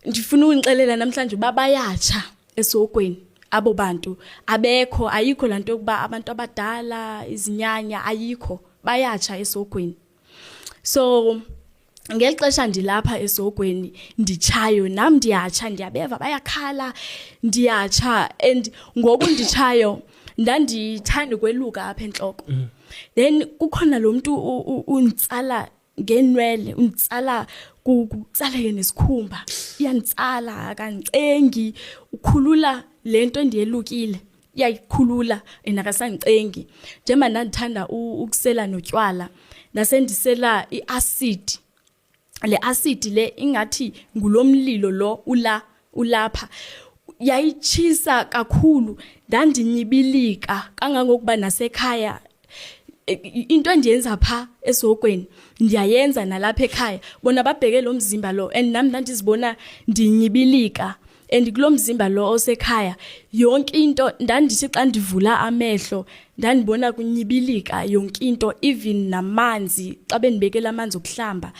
ndifuna ukunixelela namhlanje bayatsha esihogweni abo bantu abekho ayikho lanto yokuba abantu abadala izinyanya ayikho bayatsha esihogweni so ngelixesha ndilapha esihogweni nditshayo nami ndiyatsha ndiyabeva bayakhala ndiyatsha and ngoku nditshayo ndandithanda ukweluka apha enhloko then kukhona lo muntu unitsala ngenwele unitsala kutsala nesikhumba iyanitsala akancengi ukhulula lento endiyelukile iyayikhulula enakasancengi njengoba ndandithanda ukusela notywala nasendisela iacid le acid le ingathi ngulomlilo lo ulapha yayichisa kakhulu ndandinyibilika kangangokuba nasekhaya into endiyenza pha esihogweni ndiyayenza nalapha ekhaya bona babheke lo mzimba lo and nami ndandizibona ndinyibilika and kulo mzimba lo osekhaya yonke into ndandithi xa ndivula amehlo ndandibona kunyibilika yonke into even namanzi xa benibekela amanzi okuhlamba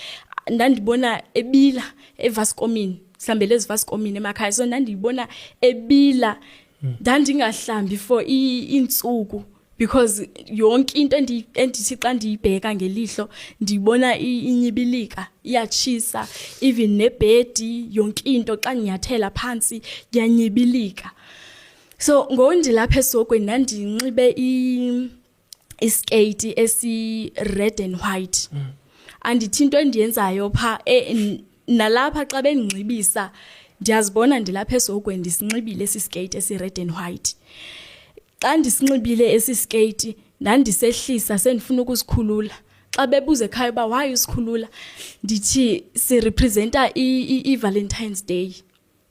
ndandibona ebila evaskomini mhlambe lezi vaskomini emakhaya so ndandibona ebila ndandingahlambi for insuku because yonke into endithi xa ndiyibheka ngelihlo ndibona inyibilika iyachisa even nebedi yonke into xa nyathela phansi yanyibilika so ngondilapha esihogweni ndandinxibe iskate esi red and white andithi into endiyenzayo pha nalapha xa benginxibisa ndiyazibona ndilapha esihogweni ndisinxibile esi skate esi red and white xa ndisinxibile esi skate ndandisehlisa sendifuna ukusikhulula xa bebuza ekhaya uba why usikhulula ndithi sirepresenta i-Valentine's Day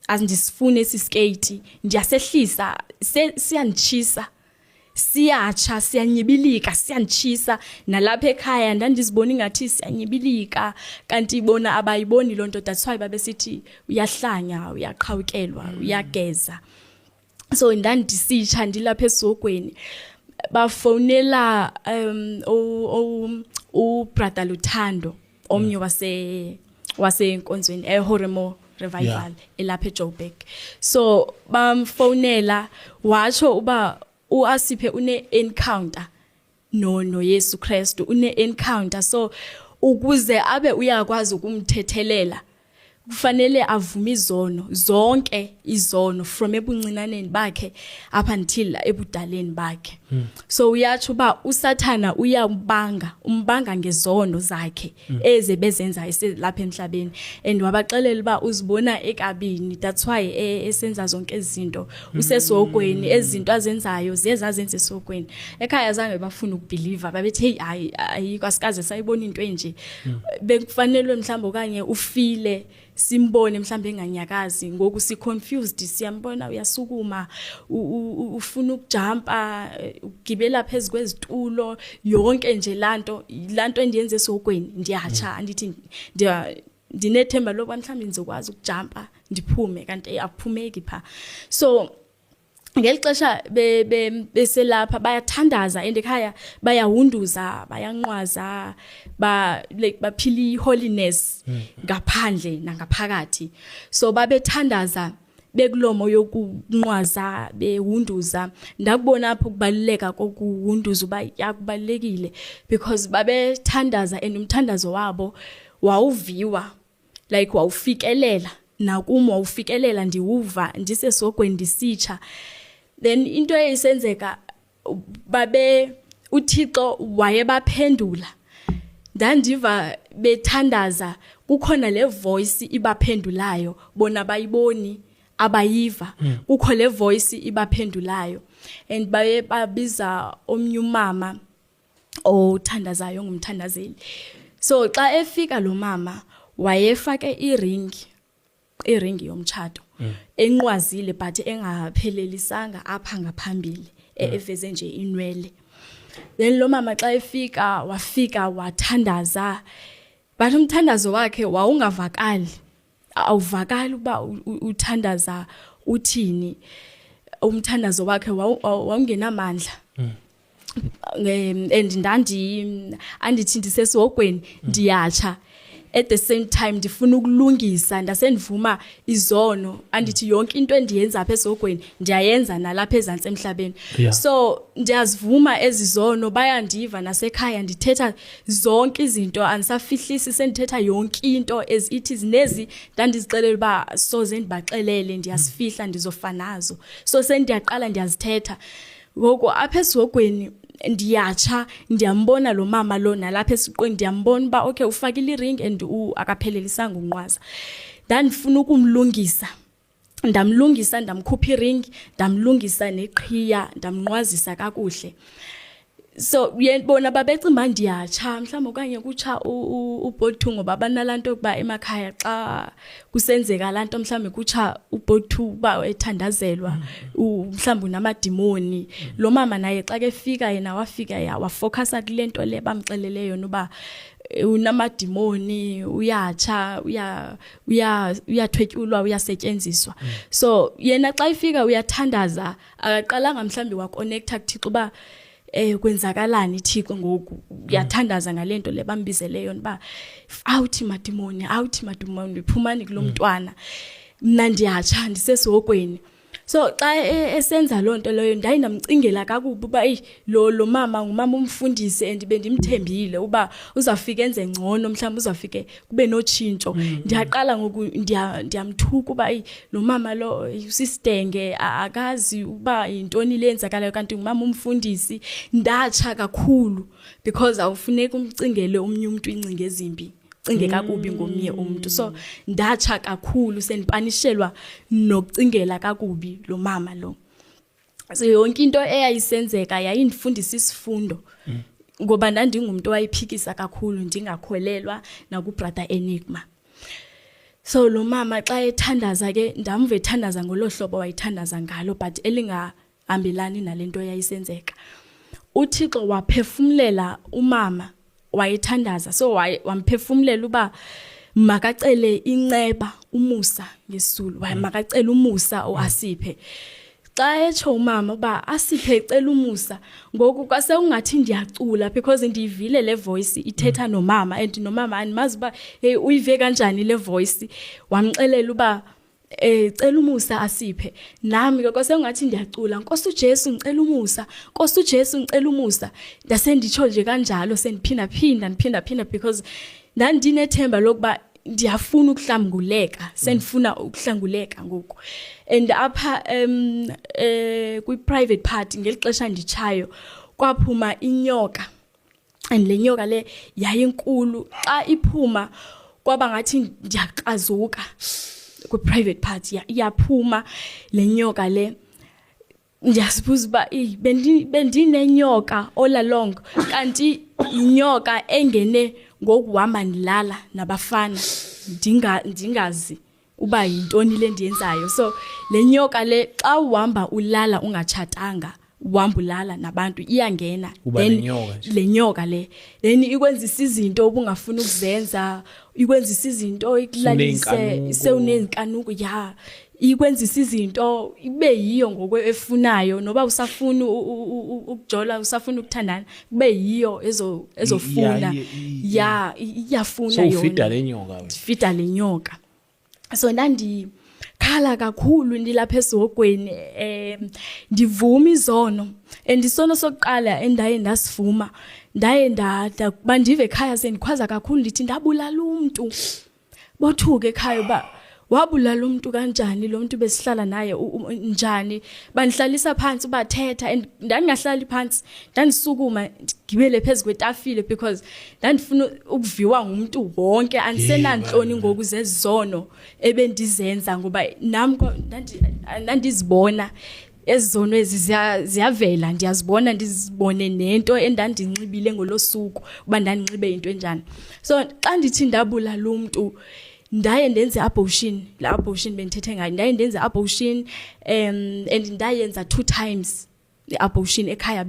azindisifune esi skate ndiyasehlisa siyanditshisa siyatsha siyanyibilika siyanitshisa nalapha ekhaya ndandizibona ingathi siyanyibilika kanti bona abayiboni lonto that's why babesithi uyahlanya uyaqhawukelwa uyageza so ndandisitsha ndilapha esihogweni bafonela ubrother Luthando omnye wasenkonzweni eHoremo Revival elapha eJoburg so bamfonela watsho uba uAsiphe une-encounter no Yesu Kristu une-encounter so ukuze abe uyakwazi ukumthethelela kufanele avume izono zonke izono from ebuncinaneni bakhe up until ebudaleni bakhe. So uyatsho uba usathana umbanga ngezono zakhe eze bezenza lapha emhlabeni, and wabaxelela uba uzibona ekabini, that's why esenza zonke izinto usesokweni, ezinto azenzayo ziyezazenze esokweni. Ekhaya zange bafuna ukubelieve, babethi hey ayikho asikaze sayibona into enje. Bekufanele mhlawumbe okanye ufile simbone mhlambe enganyakazi, ngoku si confused, siyambona uyasukuma, ufuna ukujumpa, ugibela phezulu kwezitulo, yonke nje lanto endiyenze esokweni ndiyatsha, andithi ndinethemba lokuba mhlambe ngizokwazi ukujumpa ndiphume, kanti akuphumeki pha. So ngelixesha beselapha bayathandaza endekhaya, bayahunduza, bayanqwaza, baphila holiness ngaphandle nangaphakathi. So babethandaza bekulomo yokunqwaza behunduza. Ndakubona apho kubaluleka kokuhunduza uba yakubalekile, because babethandaza and umthandazo wabo wawuviwa, like wawufikelela nakumo, wawufikelela ndiwuva ndisesogweni ndisitsha. Then into eyisenzeka uThixo wayebaphendula. Ndandiva bethandaza kukhona le voice ibaphendulayo, bona bayiboni abayiva, kukho le voice ibaphendulayo. And babiza omnye umama othandazayo ngumthandazeli. So xa efika lo mama wayefake iringi yomtshado, enqwazile but engaphelelisanga apha ngaphambili, eveze nje inwele. Then lo mama xa efika wafika wathandaza, but umthandazo wakhe wawungavakali, awuvakali uba uthandaza uthini. Umthandazo wakhe wawungenamandla. And andithi ndisesogweni ndiyatsha, at the same time ndifuna ukulungisa, ndasendivuma izono, andithi yonke into endiyenza apha esogweni ndiyayenza nalapha ezantsi emhlabeni. So ndiyazivuma ezizono, bayandiva nasekhaya ndithetha zonke izinto, andisafihlisi, sendithetha yonke into as it is. Nezi ndandizixelela uba soze ndibaxelele, ndiyazifihla ndizofa nazo. So sendiyaqala ndiyazithetha. Ngoku apha esogweni ndiyatsha, ndiyambona lo mama lo nalapha esiqweni, ndiyambona uba okay ufakile iring and akaphelelisanga unqwaza. Ndandifuna ukumlungisa, ndamlungisa, ndamkhupha iring, ndamlungisa neqhiya, ndamnqwazisa kakuhle. So uyabona babecimba ndiyatsha, mhlawumbe okanye kutsha uBothu, ngoba banalanto kuba emakhaya xa kusenzeka lanto mhlawumbe kutsha uBothu ba ethandazelwa, mhlawumbe unamadimoni. Lo mama naye xa kefika yena wafika wafocusa kulento le bamxelele yona uba unamadimoni, uyatsha, uyathwetyulwa, uyasetyenziswa. So yena xa ifika uyathandaza, akaqalanga mhlawumbe waconnecta kuThixo uba kwenzakalani Thixo ngoku. Uyathandaza ngalento le bambizele yona ba awuthi madimoni phumani kulomntwana, mna ndiyatsha ndisesogweni. So xa esenza lonto leyo ndayindamcingela kakubi uba lo mama ngumama umfundisi, and bendimthembile uba uzafika enze ngcono, mhlawumbe uzafike kube notshintsho. Ndiyaqala ngoku ndiyamthuka uba lo mama lo usistenge akazi uba yintoni lenzakalayo, kanti ngumama umfundisi. Ndatsha kakhulu because awufuneka umcingele omnye umuntu incinga ezimbi, cinge kakubi ngomnye umuntu. So ndatsha kakhulu, sendipanishelwa nokucingela kakubi lo mama lo. So yonke into eyayisenzeka yayindifundisa isifundo, ngoba ndandingumuntu owayiphikisa kakhulu, ndingakholelwa nakubrother Enigma. So lo mama xa ethandaza ke ndamva ethandaza ngolohlobo wayithandaza ngalo, but elingahambelani nalento yayisenzeka. uThixo waphefumlela umama wayethandaza, so wamphefumlela uba makacele inceba, umusa ngeSulu, makacele umusa oAsiphe. Xa etsho umama uba Asiphe ecela umusa, ngoku kwase ungathi ndiyacula because ndiyivile le voice ithetha nomama, and nomama andimazi uba uyive kanjani le voice. Wamxelela uba cela umusa Asiphe. Nami ke kwase ungathi ndiyacula, Nkosi uJesu ngicela umusa, Nkosi uJesu ngicela umusa. Ndasenditsho nje kanjalo, sendiphinda because ndandinethemba lokuba ndiyafuna ukuhlambuleka sendifuna ukuhlanguleka ngoku and apha kwi private party ngelixesha ndichayo kwaphuma inyoka and le nyoka le yayinkulu xa iphuma kwaba ngathi ndiyakrazuka kwi private party iyaphuma le nyoka le ndiyasibuza uba bendinenyoka all along kanti inyoka engene ngokuhamba ndilala nabafana ndingazi uba yintoni le ndiyenzayo so le nyoka le xa uhamba ulala ungatshatanga uhamba ulala nabantu iyangena then le nyoka le then ikwenzisa izinto obungafuna ukuzenza ikwenzisa izinto ikulalise sewunenkanuko ikwenzisa izinto ibe yiyo ngokwefunayo noba usafuna ukujola usafuna ukuthandana kube yiyo ezofuna iyafuna yona so ufida le nyoka wena fida le nyoka so khala kakhulu ndilapha esihogweni ndivuma izono andisono sokuqala endaye ndasivuma ndaye bandive ekhaya sendikhwaza kakhulu ndithi ndabulala umuntu bothuke ekhaya ba wabulala umuntu kanjani lo muntu besihlala naye njani bandihlalisa phansi bathetha and ndingahlali phansi ndandisukuma ngibele phezulu kwetafile because ndandifuna ukuviwa ngumuntu wonke andisenanhloni ngoku zezono ebendizenza ngoba nami ndandizibona ezizono ezi ziyavela ndiyazibona ndizibone nento endandinxibile ngolosuku uba ndandinxibe into enjani so xa ndithi ndabulala umuntu ndaye ndenze abortion la abortion bendithethe ngayo ndaye ndenze abortion and ndayenza 2 times abortion ekhaya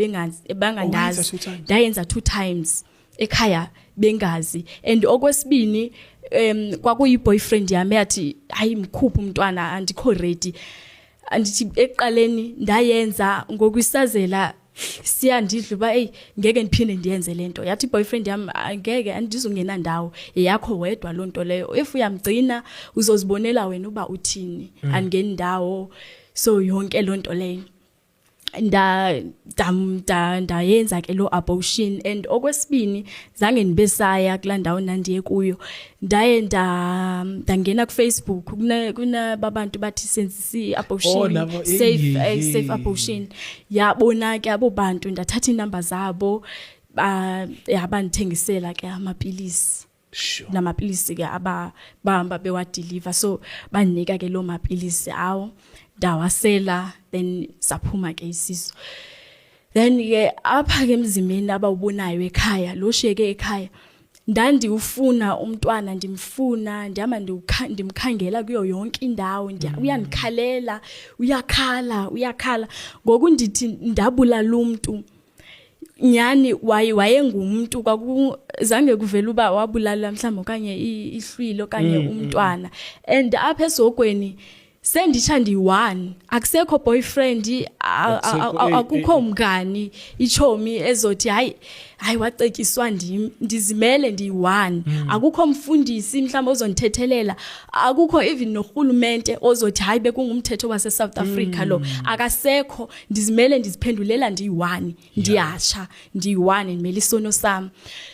bangandazi ndayenza 2 times ekhaya bengazi and okwesibini kwakuyi boyfriend yami yathi hayi mkhupha umntwana andikho ready andithi eqaleni ndayenza ngokwisazela siyandidla uba ngeke ndiphinde ndiyenze lento yathi boyfriend yami ngeke andizongena ndawo yakho wedwa lonto leyo if uyamgcina uzozibonela wena uba uthini angeni ndawo so yonke lonto leyo ndayenza ke lo abortion and okwesibini zange ndibesaya kula ndawo nandiye kuyo ndaye ndangena ku Facebook kuna babantu bathi senzisi abortion safe abortion yabona ke abo bantu ndathatha inamba zabo yabandithengisela ke amapilisi sure namapilisi ke bahamba bewadeliver so banika ke lo mapilisi awo dawasela then saphuma ke isizo then ke apha ke emzimeni abawubonayo ekhaya lo sheke ekhaya ndandiufuna umntwana ndimfuna ndihamba ndimkhangela kuyo yonke indawo uyanikhalela uyakhala ngoku ndithi ndabulala umuntu nyani wayengumuntu kwakuzange kuvela uba wabulala mhlawumbe okanye ihlwilo okanye umntwana and apha esogweni senditsha ndi1 akusekho boyfriend akukho mngani ichomi ezothi hayi wacekiswa ndizimele ndi1 akukho mfundisi mhlawumbe ozondithethelela akukho even nohulumente ozothi hayi bekungumthetho wase South Africa lo akasekho ndizimele ndiziphendulela ndi1 ndiyatsha ndi1 ndimele isono sam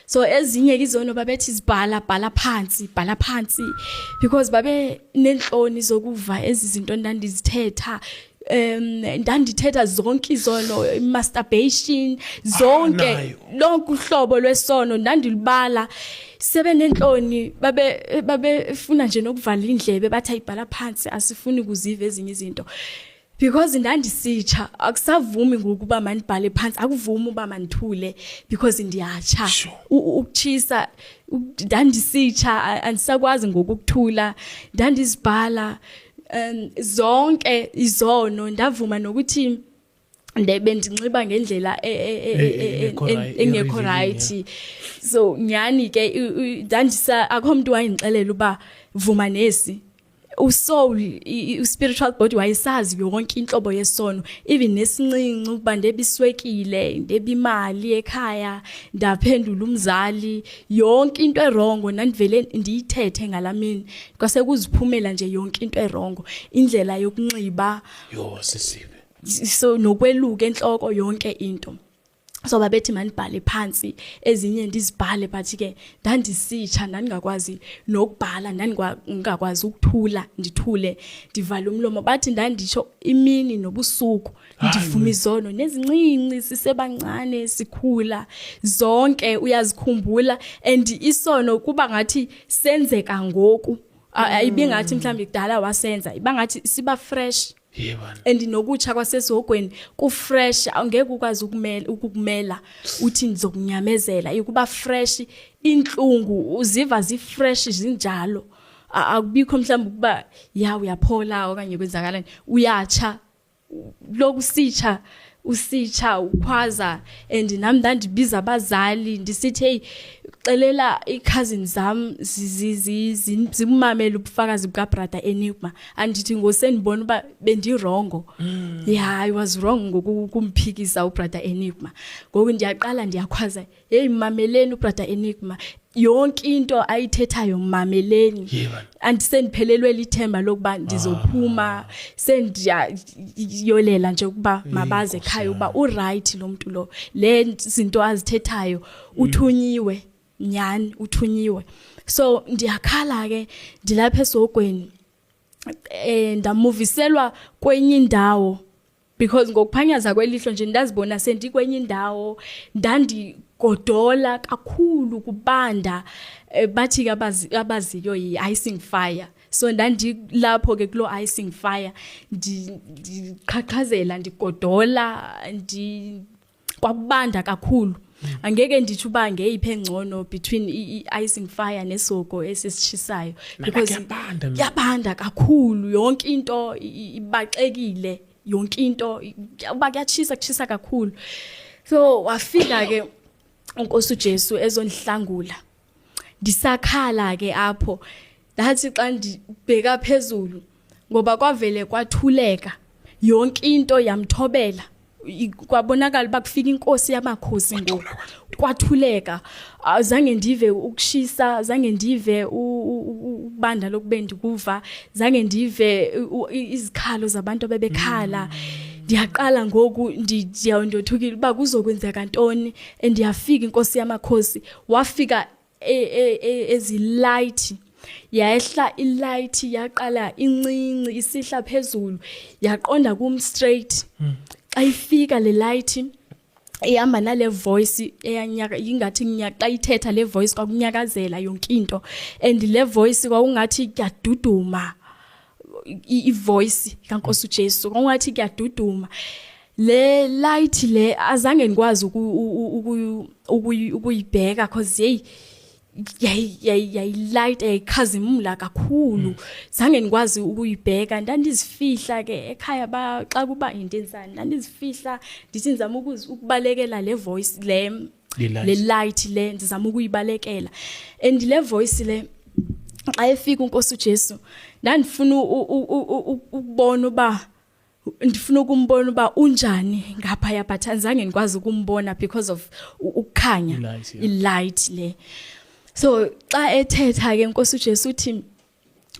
so ezinye izono babethi zibhala phansi because babe nenhloni zokuva ezizinto ndandizithetha ndandithetha zonke izono masturbation zonke lonke uhlobo lwesono ndandilibala sebenenhloni babefuna nje nokuvala indlebe bathi ayibhala phansi asifuni ukuziva ezinye izinto because ndandisitsha akusavumi ngokuba mandibhale phansi akuvumi uba mandithule because ndiyatsha ukuchisa ndandisitsha andisakwazi ngokuthula ndandizibhala zonke izono ndavuma nokuthi bendinxiba ngendlela engekho right so nyani ke ndandisa akho umuntu wayengixelela uba vuma nesi usoul spiritual body wayesazi yonke inhlobo yesono even nesincinci ukuba ndebiswekile ndebimali ekhaya ndaphendula umzali yonke into erongo nandivele ndiyithethe ngalamini kwase kuziphumela nje yonke into erongo indlela yokunxiba sisibe so nokweluka enhloko yonke into so babethi manibhale phansi ezinye ndizibhale but ke ndandisitsha ndandingakwazi nokubhala ndandingakwazi ukuthula ndithule ndivala umlomo bathi ndandisho imini nobusuku ndivuma izono nezincinci sisebancane sikhula zonke uyazikhumbula and isono kuba ngathi senzeka ngoku ayibingathi mhlambi kudala wasenza ibangathi siba fresh. Yebona. And nokutsha kwasesihogweni ku fresh angeke ukwazi ukumela uthi nizokunyamezela ikuba fresh inhlungu uziva zi fresh zinjalo akubikho mhlawumbe kuba ya uyaphola okanye kwenzakalani uyatsha lokusitsha usitsha ukhwaza and nami ndandibiza abazali ndisithi hey xelela icousins zami zimamela ubufakazi buka brother Enigma andithi ngosenibona uba bendirongo yeah I was wrong ngokumphikisa ubrother Enigma ngoku ndiyaqala ndiyakhwaza hey mameleni ubrother Enigma yonke into ayithethayo mameleni andisendiphelelwe lithemba lokuba ndizophuma sendiyolela nje ukuba mabaze ekhaya uba uright lo muntu lo le zinto azithethayo uthunyiwe nyani uthunyiwe so ndiyakhala ke ndilapha esogweni ndamuviselwa kwenye indawo because ngokuphanyaza kwelihlo nje ndazibona sendikwenye indawo ndandigodola kakhulu kubanda bathi abaziyo yi-icing fire so ndandilapho ke kulo icing fire ndiqhaqhazela ndigodola kwakubanda kakhulu angeke ndithi uba ngeyiphe engcono between i-icing fire nesoko esisishisayo because yabanda kakhulu yonke into ibaxekile yonke into kuchisa kakhulu so wafika ke uNkosi uJesu ezonhlangula ndisakhala ke apho ndathi xa ndibheka phezulu ngoba kwavele kwathuleka yonke into yamthobela kwabonakala bakufika inkosi yamakhosi ngoku kwathuleka azange ndive ukushisa azange ndive ubanda lokube ndikuva zange ndive izikhalo zabantu bebekhala ndiyaqala ngoku ndiyathukile uba kuzokwenzeka ntoni ndiyafika inkosi yamakhosi wafika ezilight yahla ilight yaqala incinci isihla phezulu yaqonda kum straight ayifika le light ihamba nale voice eyanyaka ingathi ngiyaqa ithetha le voice kwakunyakazela yonke into and le voice kwakungathi kuyaduduma ivoice kaNkosi uJesu kwakungathi kuyaduduma le light le azange ngikwazi ukuyibheka cause yay light ekhazimula kakhulu zange ngikwazi ukuyibheka ndandizifihla ke ekhaya xa kuba into ensani ndandizifihla ndithi ngizama ukubalekela le voice le light le ndizama ukuyibalekela and le voice le xa efika uNkosi uJesu ndandifuna ukubona uba ndifuna ukumbona uba unjani ngapha yaphathazange ngikwazi ukumbona because of ukukhanya ilight le so xa ethetha ke Nkosi uJesu uthi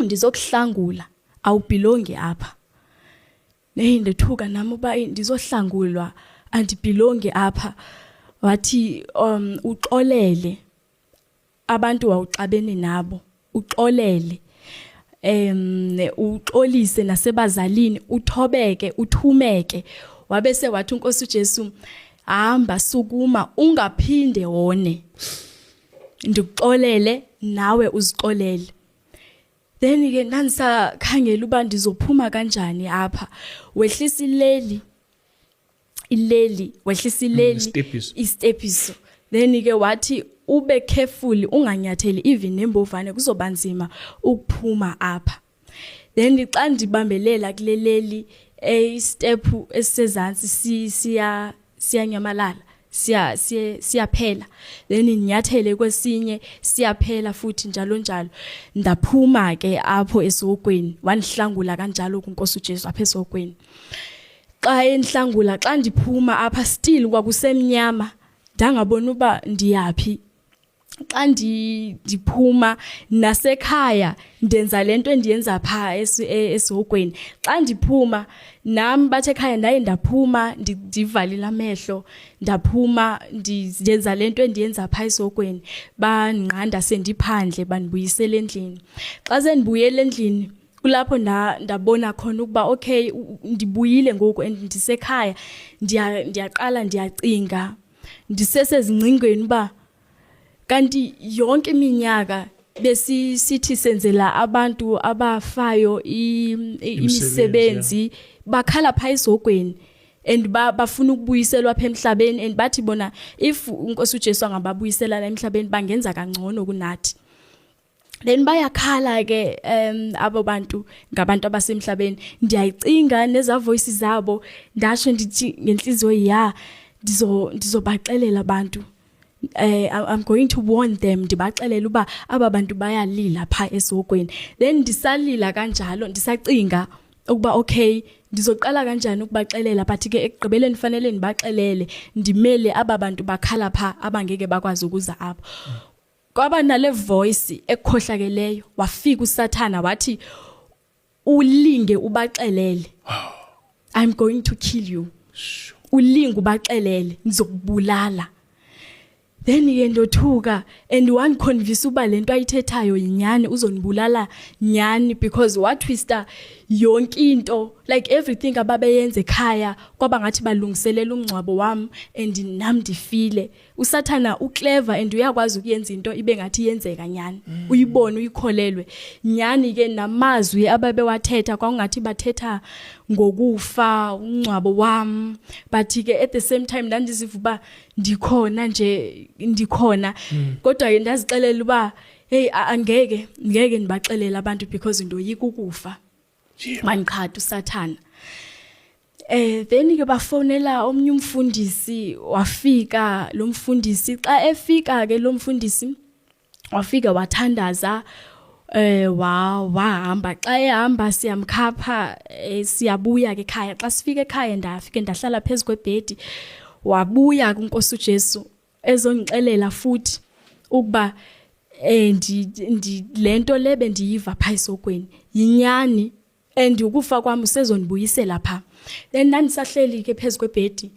ndizokuhlangula awubelongi apha ndethuka nami uba ndizohlangulwa andibelongi apha wathi uxolele abantu wawuxabene nabo uxolele uxolise nasebazalini uthobeke uthumeke wabese wathi uNkosi uJesu hamba sukuma ungaphinde wone ndikuxolele nawe uzixolele then ke ndandisakhangela uba ndizophuma kanjani apha wehlisa ileli wehlisa ileli istepiso then ke wathi ube careful unganyatheli even nembovane kuzobanzima ukuphuma apha then xa ndibambelela kuleleli step esezantsi siyanyamalala siyaphela then inyathele kwesinye siyaphela futhi njalo njalo ndaphuma ke apho esogweni wanihlangula kanjalo kuNkosi uJesu apha esogweni xa enhlangula xa ndiphuma apha still kwakusemnyama ndangabona uba ndiyapi xa ndiphuma nasekhaya ndenza lento endiyenza pha esihokweni. Xa ndiphuma nami bathe ekhaya ndaye ndaphuma ndivalile amehlo ndaphuma ndenza lento endiyenza pha esihokweni, banqanda sendiphandle bandibuyisela endlini. Xa sendibuyele endlini kulapho ndabona khona ukuba okay ndibuyile ngoku and ndisekhaya ndiyaqala ndiyacinga ndisesezingcingweni uba kanti yonke iminyaka besisithi senzela abantu abafayo imisebenzi bakhala pha esihokweni and bafuna ukubuyiselwa apha emhlabeni and bathi bona if uNkosi uJesu angababuyisela la emhlabeni bangenza kangcono kunathi. Then bayakhala ke abo bantu ngabantu abasemhlabeni. Ndiyayicinga neza voices zabo ndasho ndithi ngenhliziyo ndizobaxelela abantu. I'm going to warn them ndibaxelela uba aba bantu bayalila pha esihokweni. Then ndisalila kanjalo ndisacinga ukuba okay ndizoqala kanjani ukubaxelela, but ke ekugqibeleni fanele ndibaxelele ndimele aba bantu bakhala pha abangeke bakwazi ukuza apho. Kwaba nale voice ekhohlakeleyo wafika uSathana wathi ulinge ubaxelele, I'm going to kill you. Ulinge ubaxelele ngizokubulala. Then yendothuka and one convince uba lento ayithethayo inyani uzonibulala nyani, because watwista yonke into like everything ababeyenze ekhaya kwaba ngathi balungiselela umncwabo wami and nami ndifile. uSathana uclever and uyakwazi ukuyenza into ibe ngathi yenzeka nyani, uyibone uyikholelwe nyani. Ke namazwi ababewathetha kwakungathi bathetha ngokufa umncwabo wami, but ke at the same time ndandizivuba ndikhona nje ndikhona. Kodwa ke ndazixelela uba hey ngeke ndibaxelela abantu because ndoyika ukufa. Manqhatha uSathana. Then ke bafonela omnye umfundisi wafika. Lo mfundisi xa efika ke lo mfundisi wafika wathandaza wahamba. Xa ehamba siyamkhapha siyabuya ke ekhaya. Xa sifika ekhaya ndafike ndahlala phezu kwebhedi. Wabuya kuNkosi uJesu ezongixelela futhi ukuba lento lebe ndiyiva pha esokweni yinyani and ukufa kwami usezonibuyisela pha. Then nandisahleli ke phezu kwebhedi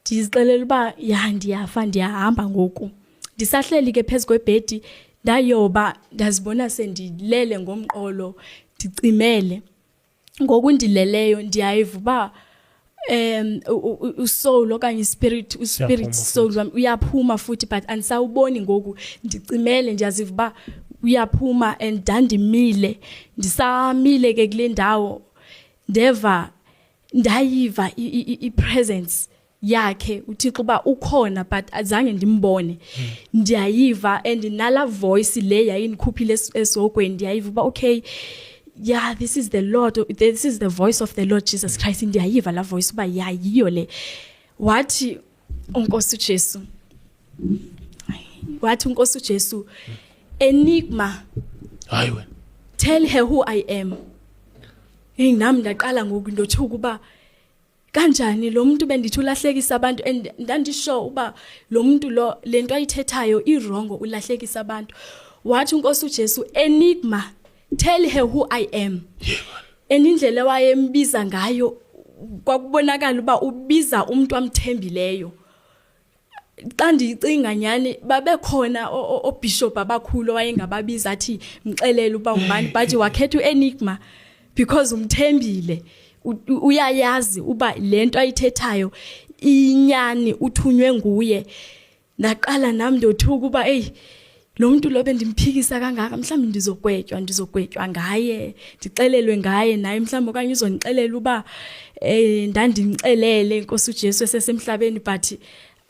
ndizixelela uba ndiyafa ndiyahamba ngoku. Ndisahleli ke phezu kwebhedi ndayoba ndazibona sendilele ngomqolo ndicimele. Ngoku ndileleyo ndiyayiva uba usoul okanye spirit soul wami uyaphuma futhi, but anisawuboni ngoku ndicimele. Ndiyaziva uba uyaphuma and ndandimile ndisamile ke kule ndawo ndayiva i-presence yakhe uThixo uba ukhona but azange ndimbone. Ndiyayiva and nala voice le yayindikhuphile esihokweni ndiyayiva uba okay yeah, this is the Lord, this is the voice of the Lord Jesus Christ. Ndiyayiva la voice uba yiyo le. Wathi uNkosi uJesu Enigma, tell her who I am. Nami ndaqala ngoku ndothuka uba kanjani lo muntu bendithi ulahlekisa abantu and ndandisho uba lo muntu lo lento ayithethayo irongo ulahlekisa abantu. Wathi uNkosi uJesu Enigma, tell her who I am. Indlela wayembiza ngayo kwakubonakala uba ubiza umuntu amthembileyo. Xa ndicinga nyani babekhona obishop abakhulu wayengababiza athi mxelele uba ubani, but wakhetha uEnigma because umthembile. Uyayazi uba lento ayithethayo inyani uthunywe nguye. Ndaqala nami ndothuka uba lo muntu lo bendimphikisa kangaka mhlawumbe ndizogwetywa ngaye, ndixelelwe ngaye naye mhlawumbe okanye uzonixelela uba ndandimxelele Nkosi uJesu esesemhlabeni but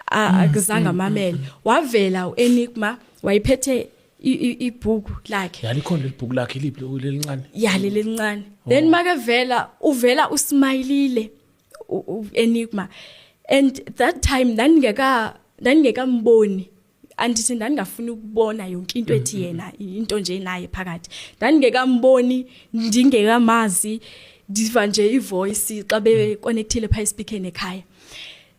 akuzange amamele. Wavela uEnigma wayiphethe ibhuku lakhe. Yalikhona ibhuku lakhe lelincane. Lelincane. Then makavela uvela usmilile uEnigma, and that time ndandingekamboni. Andithi ndandingafuni ukubona yonke into ethi yena into nje naye phakathi. Ndandingekamboni ndingekamazi ndiva nje ivoice xa beconnectile pha speaker ekhaya.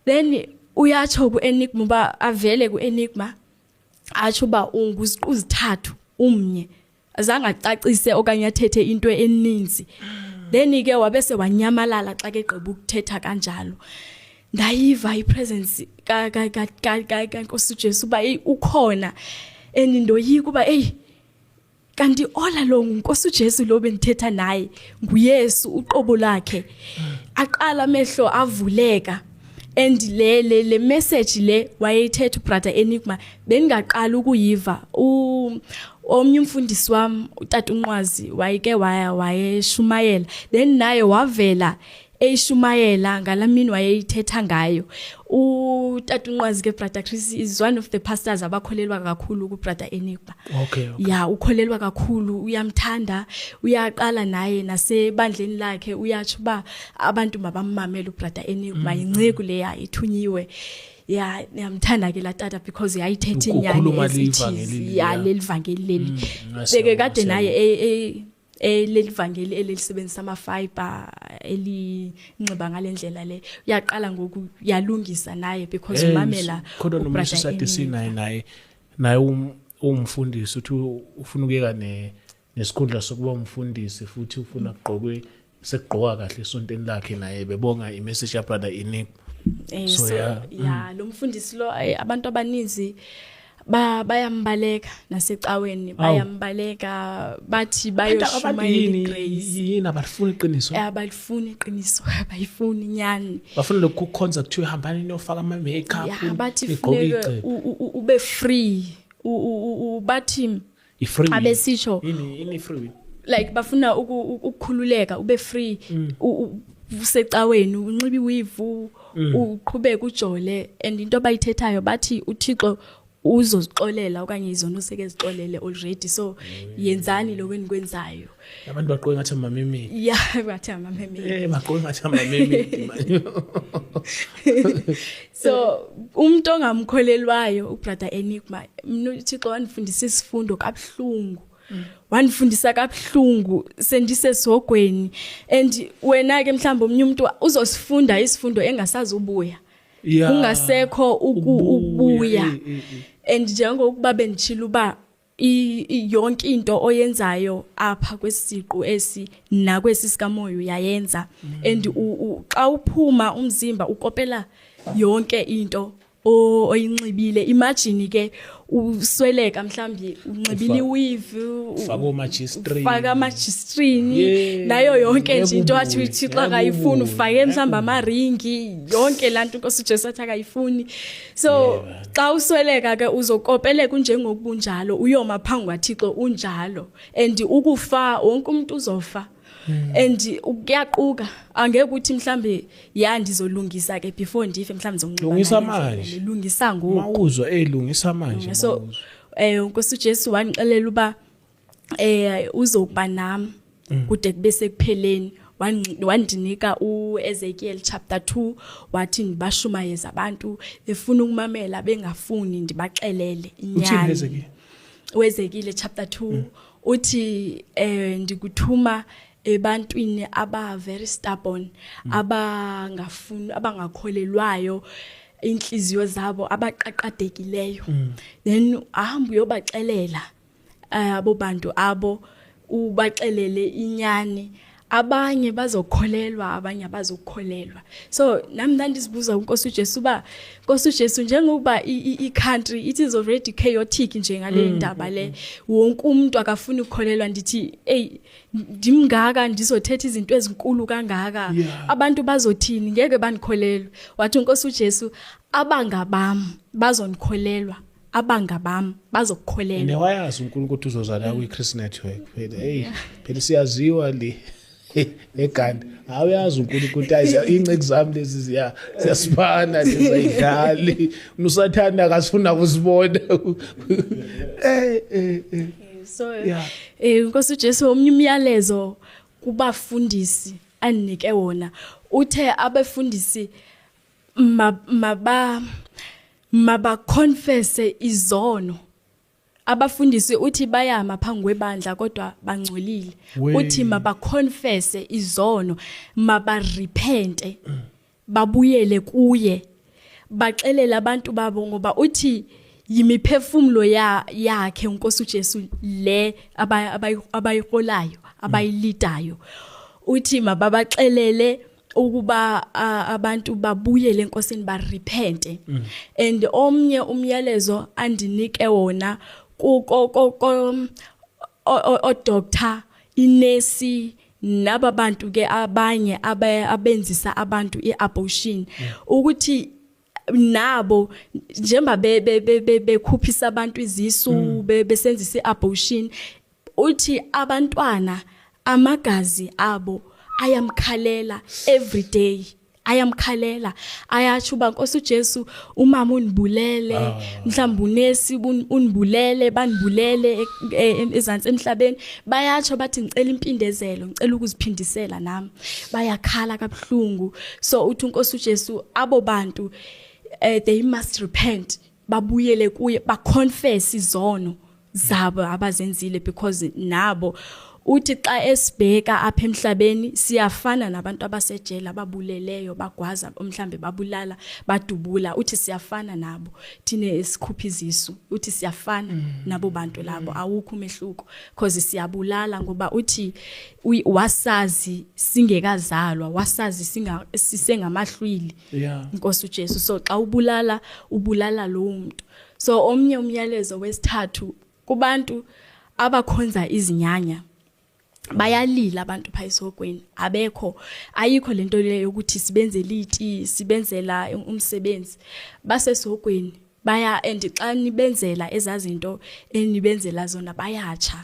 Then uyatsho kuEnigma uba avele kuEnigma atsho uba uzithathu umnye azange acacise okanye athethe into eninzi. Then ke wabese wanyamalala xa kegqiba ukuthetha kanjalo. Ndayiva ipresence kaNkosi uJesu uba ukhona and ndoyika uba kanti ola lo nguNkosi uJesu lo bendithetha naye nguYesu uqobo lakhe. Aqala amehlo avuleka and le message le wayethetha uBrother Enigma bengaqala ukuyiva. Omnye umfundisi wami uTata uNqwazi wayeke wayeshumayela, then naye wavela eshumayela ngalamini wayeyithetha ngayo. uTata uNqwazi ke Brother Chris is one of the pastors abakholelwa kakhulu kuBrother Enigma. Okay. Yeah, ukholelwa kakhulu, uyamthanda, uyaqala naye nasebandleni lakhe uyatsho uba abantu mabamamela uBrother Enigma inceke leya ithunyiwe. Yeah, ngiyamthanda ke la tata because yayithethe inyani esithi lelivangeli leli. Beke kade naye lelivangeli elilisebenzisa ama-fiber elinxiba ngalendlela le. Uyaqala ngoku yalungisa naye because umamela uBrother naye umfundisi uthi ufuna ukuyeka nesikhundla sokuba umfundisi futhi ufuna kugqokwe sekugqoka kahle esontweni lakhe naye bebonga imessage ya Brother Enigma. So lo mfundisi lo abantu abaninzi bayambaleka nasecaweni, bayambaleka bathi bayoshumayela igrace. Yini abalifuni iqiniso? Abalifuni iqiniso, abayifuni nyani. Bafuna lokhu concept kuthiwe hambani niyofaka ama makeup, bathi funeka ube free. Bathi free abesisho ini free, like bafuna ukukhululeka, ube free. Usecaweni unxiba iwivu uqhubeka ujole, and into abayithethayo bathi uThixo uzozixolela okanye izona useke zixolele already, so yenzani lo wenikwenzayo. Abantu baqoqa ngathi amameme. Yeah, bathi amameme. Baqoqa ngathi amameme. So umuntu ongamkholelwayo uBrother Enigma, mina uThixo wanifundisa isifundo kabuhlungu. Wanifundisa kabuhlungu sendisesogweni, and wena ke mhlawumbe omnye umuntu uzosifunda isifundo engasazi ubuya. Kungasekho ukubuya. And njengokuba bendichila uba yonke into oyenzayo apha kwesiqu esi nakwesi sikamoyo uyayenza, and xa uphuma umzimba ukopela yonke into oyinxibile. Imagine ke usweleka mhlambi unxibile iweave faka amajistrini nayo yonke nje into athi uThixo akayifuni ufake mhlamba amaringi yonke lanto Nkosi uJesu athi akayifuni. So xa usweleka ke uzokopeleka njengokubunjalo uyoma phambi kwaThixo unjalo, and ukufa wonke umuntu uzofa. And kuyaquka angeke uthi mhlambe ndizolungisa ke before ndife mhlambe ngizonxiba lungisa ngoku mawuzwa elungisa manje. So Nkosi uJesu wanixelela uba uzokuba nami kude kube sekupheleni. Wandinika uEzekiel chapter 2 wathi ndibashumayeza abantu befuna ukumamela bengafuni ndibaxelele inyani. uEzekiel chapter 2 uthi ndikuthuma ebantwini aba very stubborn, abangafuni, abangakholelwayo, inhliziyo zabo abaqaqadekileyo. Then ahamba uyobaxelela abo bantu abo, ubaxelele inyani. Abanye bazokholelwa, abanye abazokholelwa. So nami ndandizibuza uNkosi uJesu uba Nkosi uJesu njengoba i-country it is already chaotic nje ngale ndaba le, wonke umuntu akafuni ukukholelwa, ndithi ndimngaka ndizothetha izinto ezinkulu kangaka, abantu bazothini ngeke banikholelwe. Wathi uNkosi uJesu abangabam bazonikholelwa, abangabam bazokukholelwa. Newayazi uNkulunkulu ukuthi uzozala kwi-Chris Network phela siyaziwa le egandi awuyazi uNkulunkulu ukuthi inceke zami lezi ziyasifana lezayidlali unusathanda akasifuna kusibona. So Nkosi uJesu omnye umyalezo kubafundisi anike wona, uthe abefundisi maba confess izono. Abafundisi uthi bayama phambi kwebandla kodwa bangcolile. Uthi maba confess izono, maba repent, babuyele kuye, baxelela abantu babo, ngoba uthi yimiphefumulo yakhe uNkosi uJesu le abayiholayo abayilidayo uthi mababaxelele ukuba abantu babuyele enkosini ba repente and omnye umyalezo andinike wona o doctor inesi naba bantu ke abanye abenzisa abantu iabortion ukuthi nabo njengoba bekhuphisa abantu izisu besenzisa iabortion uthi abantwana amagazi abo ayamkhalela every day ayamkhalela ayathi uba Nkosi uJesu umama unibulele mhlawumbe unesi unibulele banibulele ezantsi emhlabeni bayatsho bathi ngicela impindezelo ngicela ukuziphindisela nami bayakhala kabuhlungu so uthi uNkosi uJesu abo bantu they must repent babuyele kuye ba confess izono zabo abazenzile because nabo uthi xa esibheka apha emhlabeni siyafana nabantu abasejele ababuleleyo bagwaza omhlambe babulala badubula uthi siyafana nabo thine esikhupha izisu uthi siyafana nabo bantu labo awukho umehluko because siyabulala ngoba uthi wasazi singekazalwa wasazi sisengamahlwili Nkosi uJesu so xa ubulala lo muntu so omnye umyalezo wesithathu kubantu abakhonza izinyanya bayalila abantu phayisokweni ayikho lento leyo ukuthi sibenzele iti sibenzela umsebenzi basesokweni baya and xa nibenzela ezazinto enibenzela zona bayacha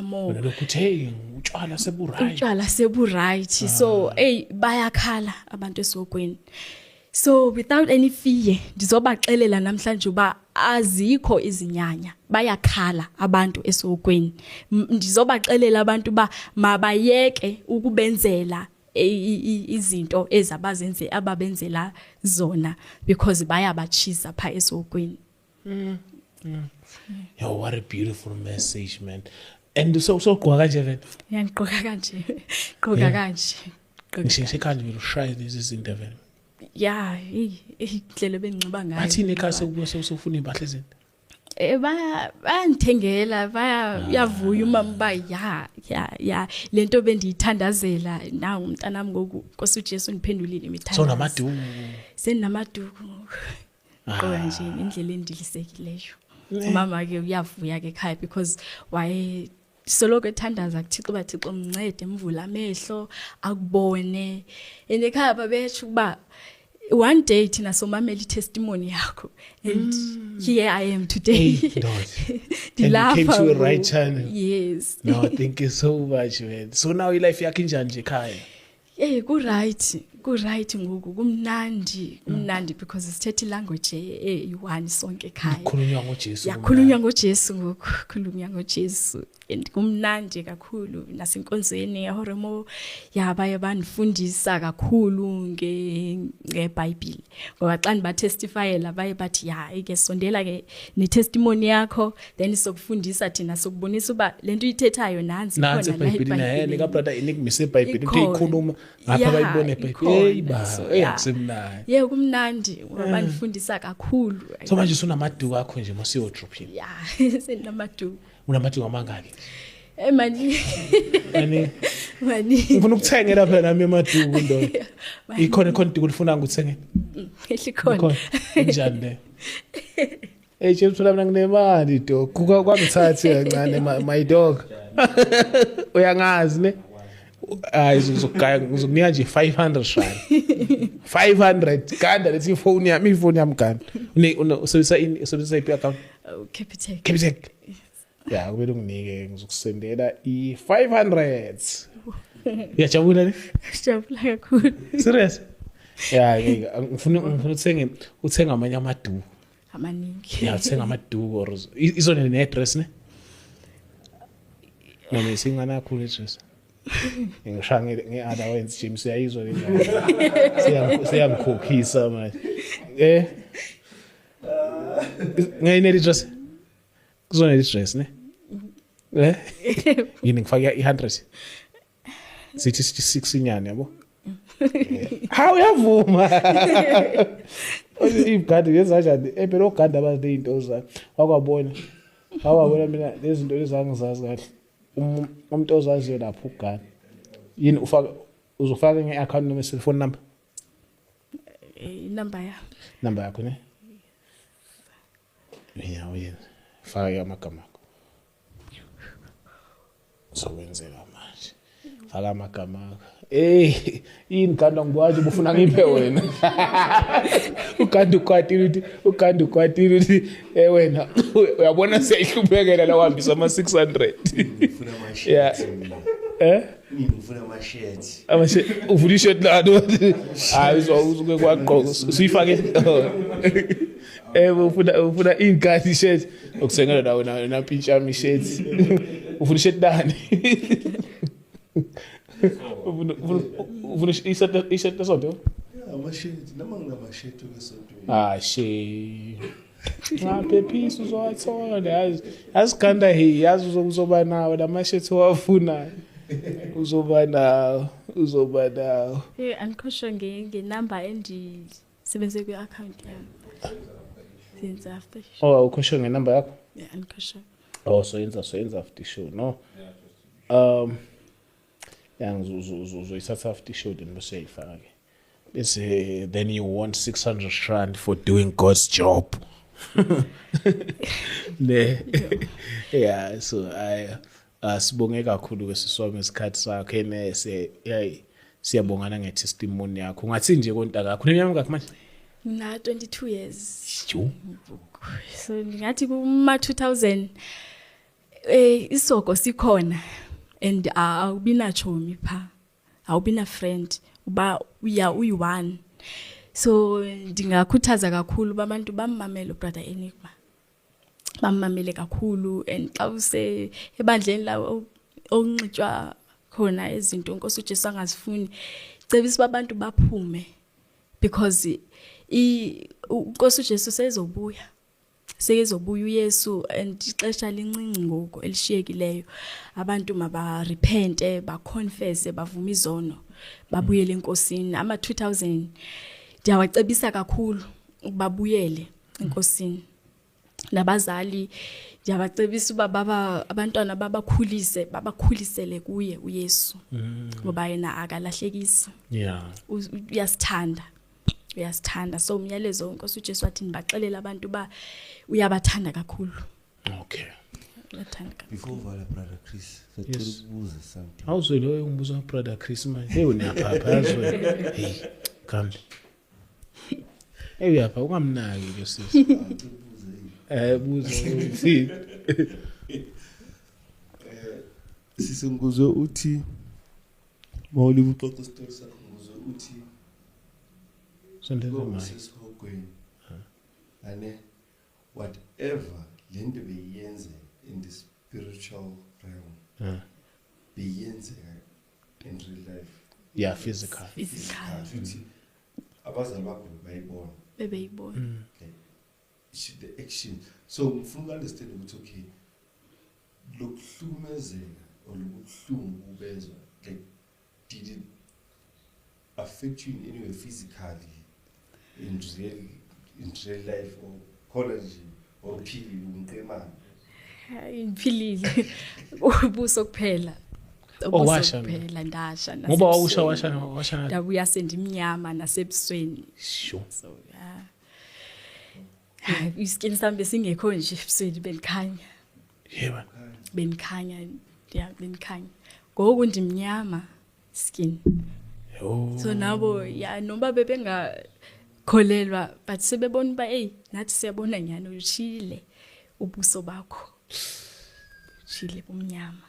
more ukuthi hey utshwala seburight so bayakhala abantu esokweni so without any fear ndizobaxelela namhlanje uba azikho izinyanya bayakhala abantu esokweni ndizobaxelela abantu ba mabayeke ukubenzela izinto ababenzela zona because bayabachiza pha esokweni Yo, what a beautiful message, man. And so gqoka kanje vele ngiyaqoka kanje gqoka kanje ngisekhanda vele ushaya lezi zinto vele yeah indlela benginciba ngayo bathini ekhaya sokufuna impahla ezinto bayangithengela yavuya umama ba ya lento bendiyithandazela nawo umntanami ngoku Nkosi uJesu niphendulile imithandazo so namaduku senamaduku qoya nje indlela endilisekileyo umama ke uyavuya ke ekhaya because waye soloko ethandaza kuThixo baThixo mncede emvula amehlo akubone enekhaya babetsho kuba one day thina somamela testimony yakho and here I am today and came to a right channel. Yes. No, thank you so much, man. So now your life yakhe njani nje ekhaya ku right ngoku kumnandi because sithethe language eyi-1 sonke ekhaya khulunywa ngoJesu yakhulunywa ngoJesu ngoku khulunywa ngoJesu and kumnandi kakhulu nasenkonzweni yahoremo yabaye banifundisa kakhulu ngeBhayibheli ngoba xa nibatestifyela baye bathi ke sondela ke netestimony yakho then sokufundisa thina sokubonisa uba lento uyithethayo nanzi khona la eBhayibhelini ka brother inikmise eBhayibhelini into ikhuluma ngapha bayibone eBhayibhelini yeah kumnandi banifundisa kakhulu so manje sunamaduku akho nje masiyo dropping senamaduku unamaduku amangaki mani ngifuna ukuthengela phela nami emaduku ndo ikhona ikhonto kulifuna ukuthengela ehlikho njani le James phela mina nginemali dog kwangithathi kancane my dog uyangazi ne uzokunika nje 500 rand 500 ganda lethi ifoni yami ganda usebenzisa iphi account Capitec ya kumele unginike ngizokusendela i500 uyajabula ne jabula kakhulu serious ya ngifuna uthenga amanye amaduku amaningi ya uthenga amaduku or izone ne address ne noma isingana kakhulu address ngishangile ngeotherwise James uyayizwa le siyangikhokhisa manje ngayine address kuzona address ne yini ngifaka i100 sithi 6 inyani yabo how uyavuma Igadi ngezanjani phela ogada abazi into zami wakwabona mina lezi zinto ezangizazi kahle umuntu ozaziyo lapho ugada yini uzofaka nge-account noma cellphone number number yakho ne yini faka amagama akho sowenzela manje faka amagama akho yini kanti ngikwazi ubufuna ngiphe wena ukanda ukwatile uthi wena uyabona siyahluphekela la uhambisa ama 600 ufuna ama-shirts ufuna ama-shirts ufuna i-shirt lado hayi uzuke kwaqoqa usuyifake ufuna ingadi shirt okusengela nawe na pinchami shirt ufuna i-shirt dani ufuna i-shirt lesonto ama-shirts noma nginama-shirt okusontweni ngaphephisa uzowathola yazi khanda yazi uzoba nawo lama-shirt owafunayo uzoba nawo andikho ngenumber endisebenze kwi-account yami since after ukho sure ngenumber yakho andikho so yenza after show no uzoyithatha after show then bese uyayifaka bese then you want 600 rand for doing God's job yeah so sibonge kakhulu ke siswami isikhathi sakhe siyabongana ngetestimony yakho ungathi nje kontaka yakho neminyaka ngakho manje na 22 years so ngathi kuma 2000 isoko sikhona and awubina chomi pha awubina friend uba uyi-one so ndingakhuthaza kakhulu abantu bammamele ubrother Enigma bammamele kakhulu and xa use ebandleni la onxitshwa khona izinto Nkosi uJesu angazifuni cebisa abantu baphume because uNkosi uJesu sezobuya uYesu and ixesha lincinci ngoku elishiyekileyo abantu mabarepente baconfess bavuma izono babuyele enkosini ama 2000 ndiyawacebisa kakhulu ukubabuyele enkosini nabazali ndiyabacebisa uba abantwana babakhulisele kuye uYesu ngoba yena akalahlekisi uyasithanda so umyalezo Nkosi uJesu wathi nibaxelela abantu ba uyabathanda kakhulu okay before vala brother Chris ukubuza something awuzwele ungibuza brother Chris manje uyaphapha yazwe come uyapha ungamnaki lo sisi buza si sisenguzwe uthi mawuli uxoxa story sakho nguzwe uthi sesihogweni ane whatever lento beyenze in the spiritual realm beyenzeka in real life physical futhi abazali bakho bebeyibona the action so ngifuna understand ukuthi okay lokuhlumezeka olubuhlungu ubezwa like did it affect you in any way physically in real life or college or phili umqemana imphilile ubuso kuphela kuphela ndasha ngoba washa ndabuya sendimnyama nasebusweni sure so iskin sami singekho nje ebusweni benikhanya yeba benikhanya ngoku ndimnyama skin so nabo noma bebengakholelwa but sebebona ba nathi siyabona nyani ushile ubuso bakho ushile bomnyama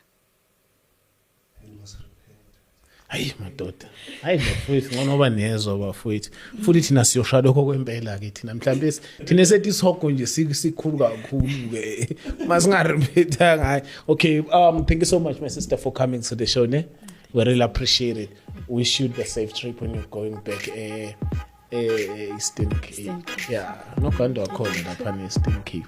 hayi madoda hayi bafowethu ngoba nezwa bafowethu futhi thina siyoshaya lokho kwempela ke thina mhlambe thina sethi isihogo nje sikhulu kakhulu ke masingarepeatha ngayi okay thank you so much my sister for coming to the show ne we really appreciate it wish you the safe trip when you're going back Eastern Cape yeah no kanti wakhona lapha ne Eastern Cape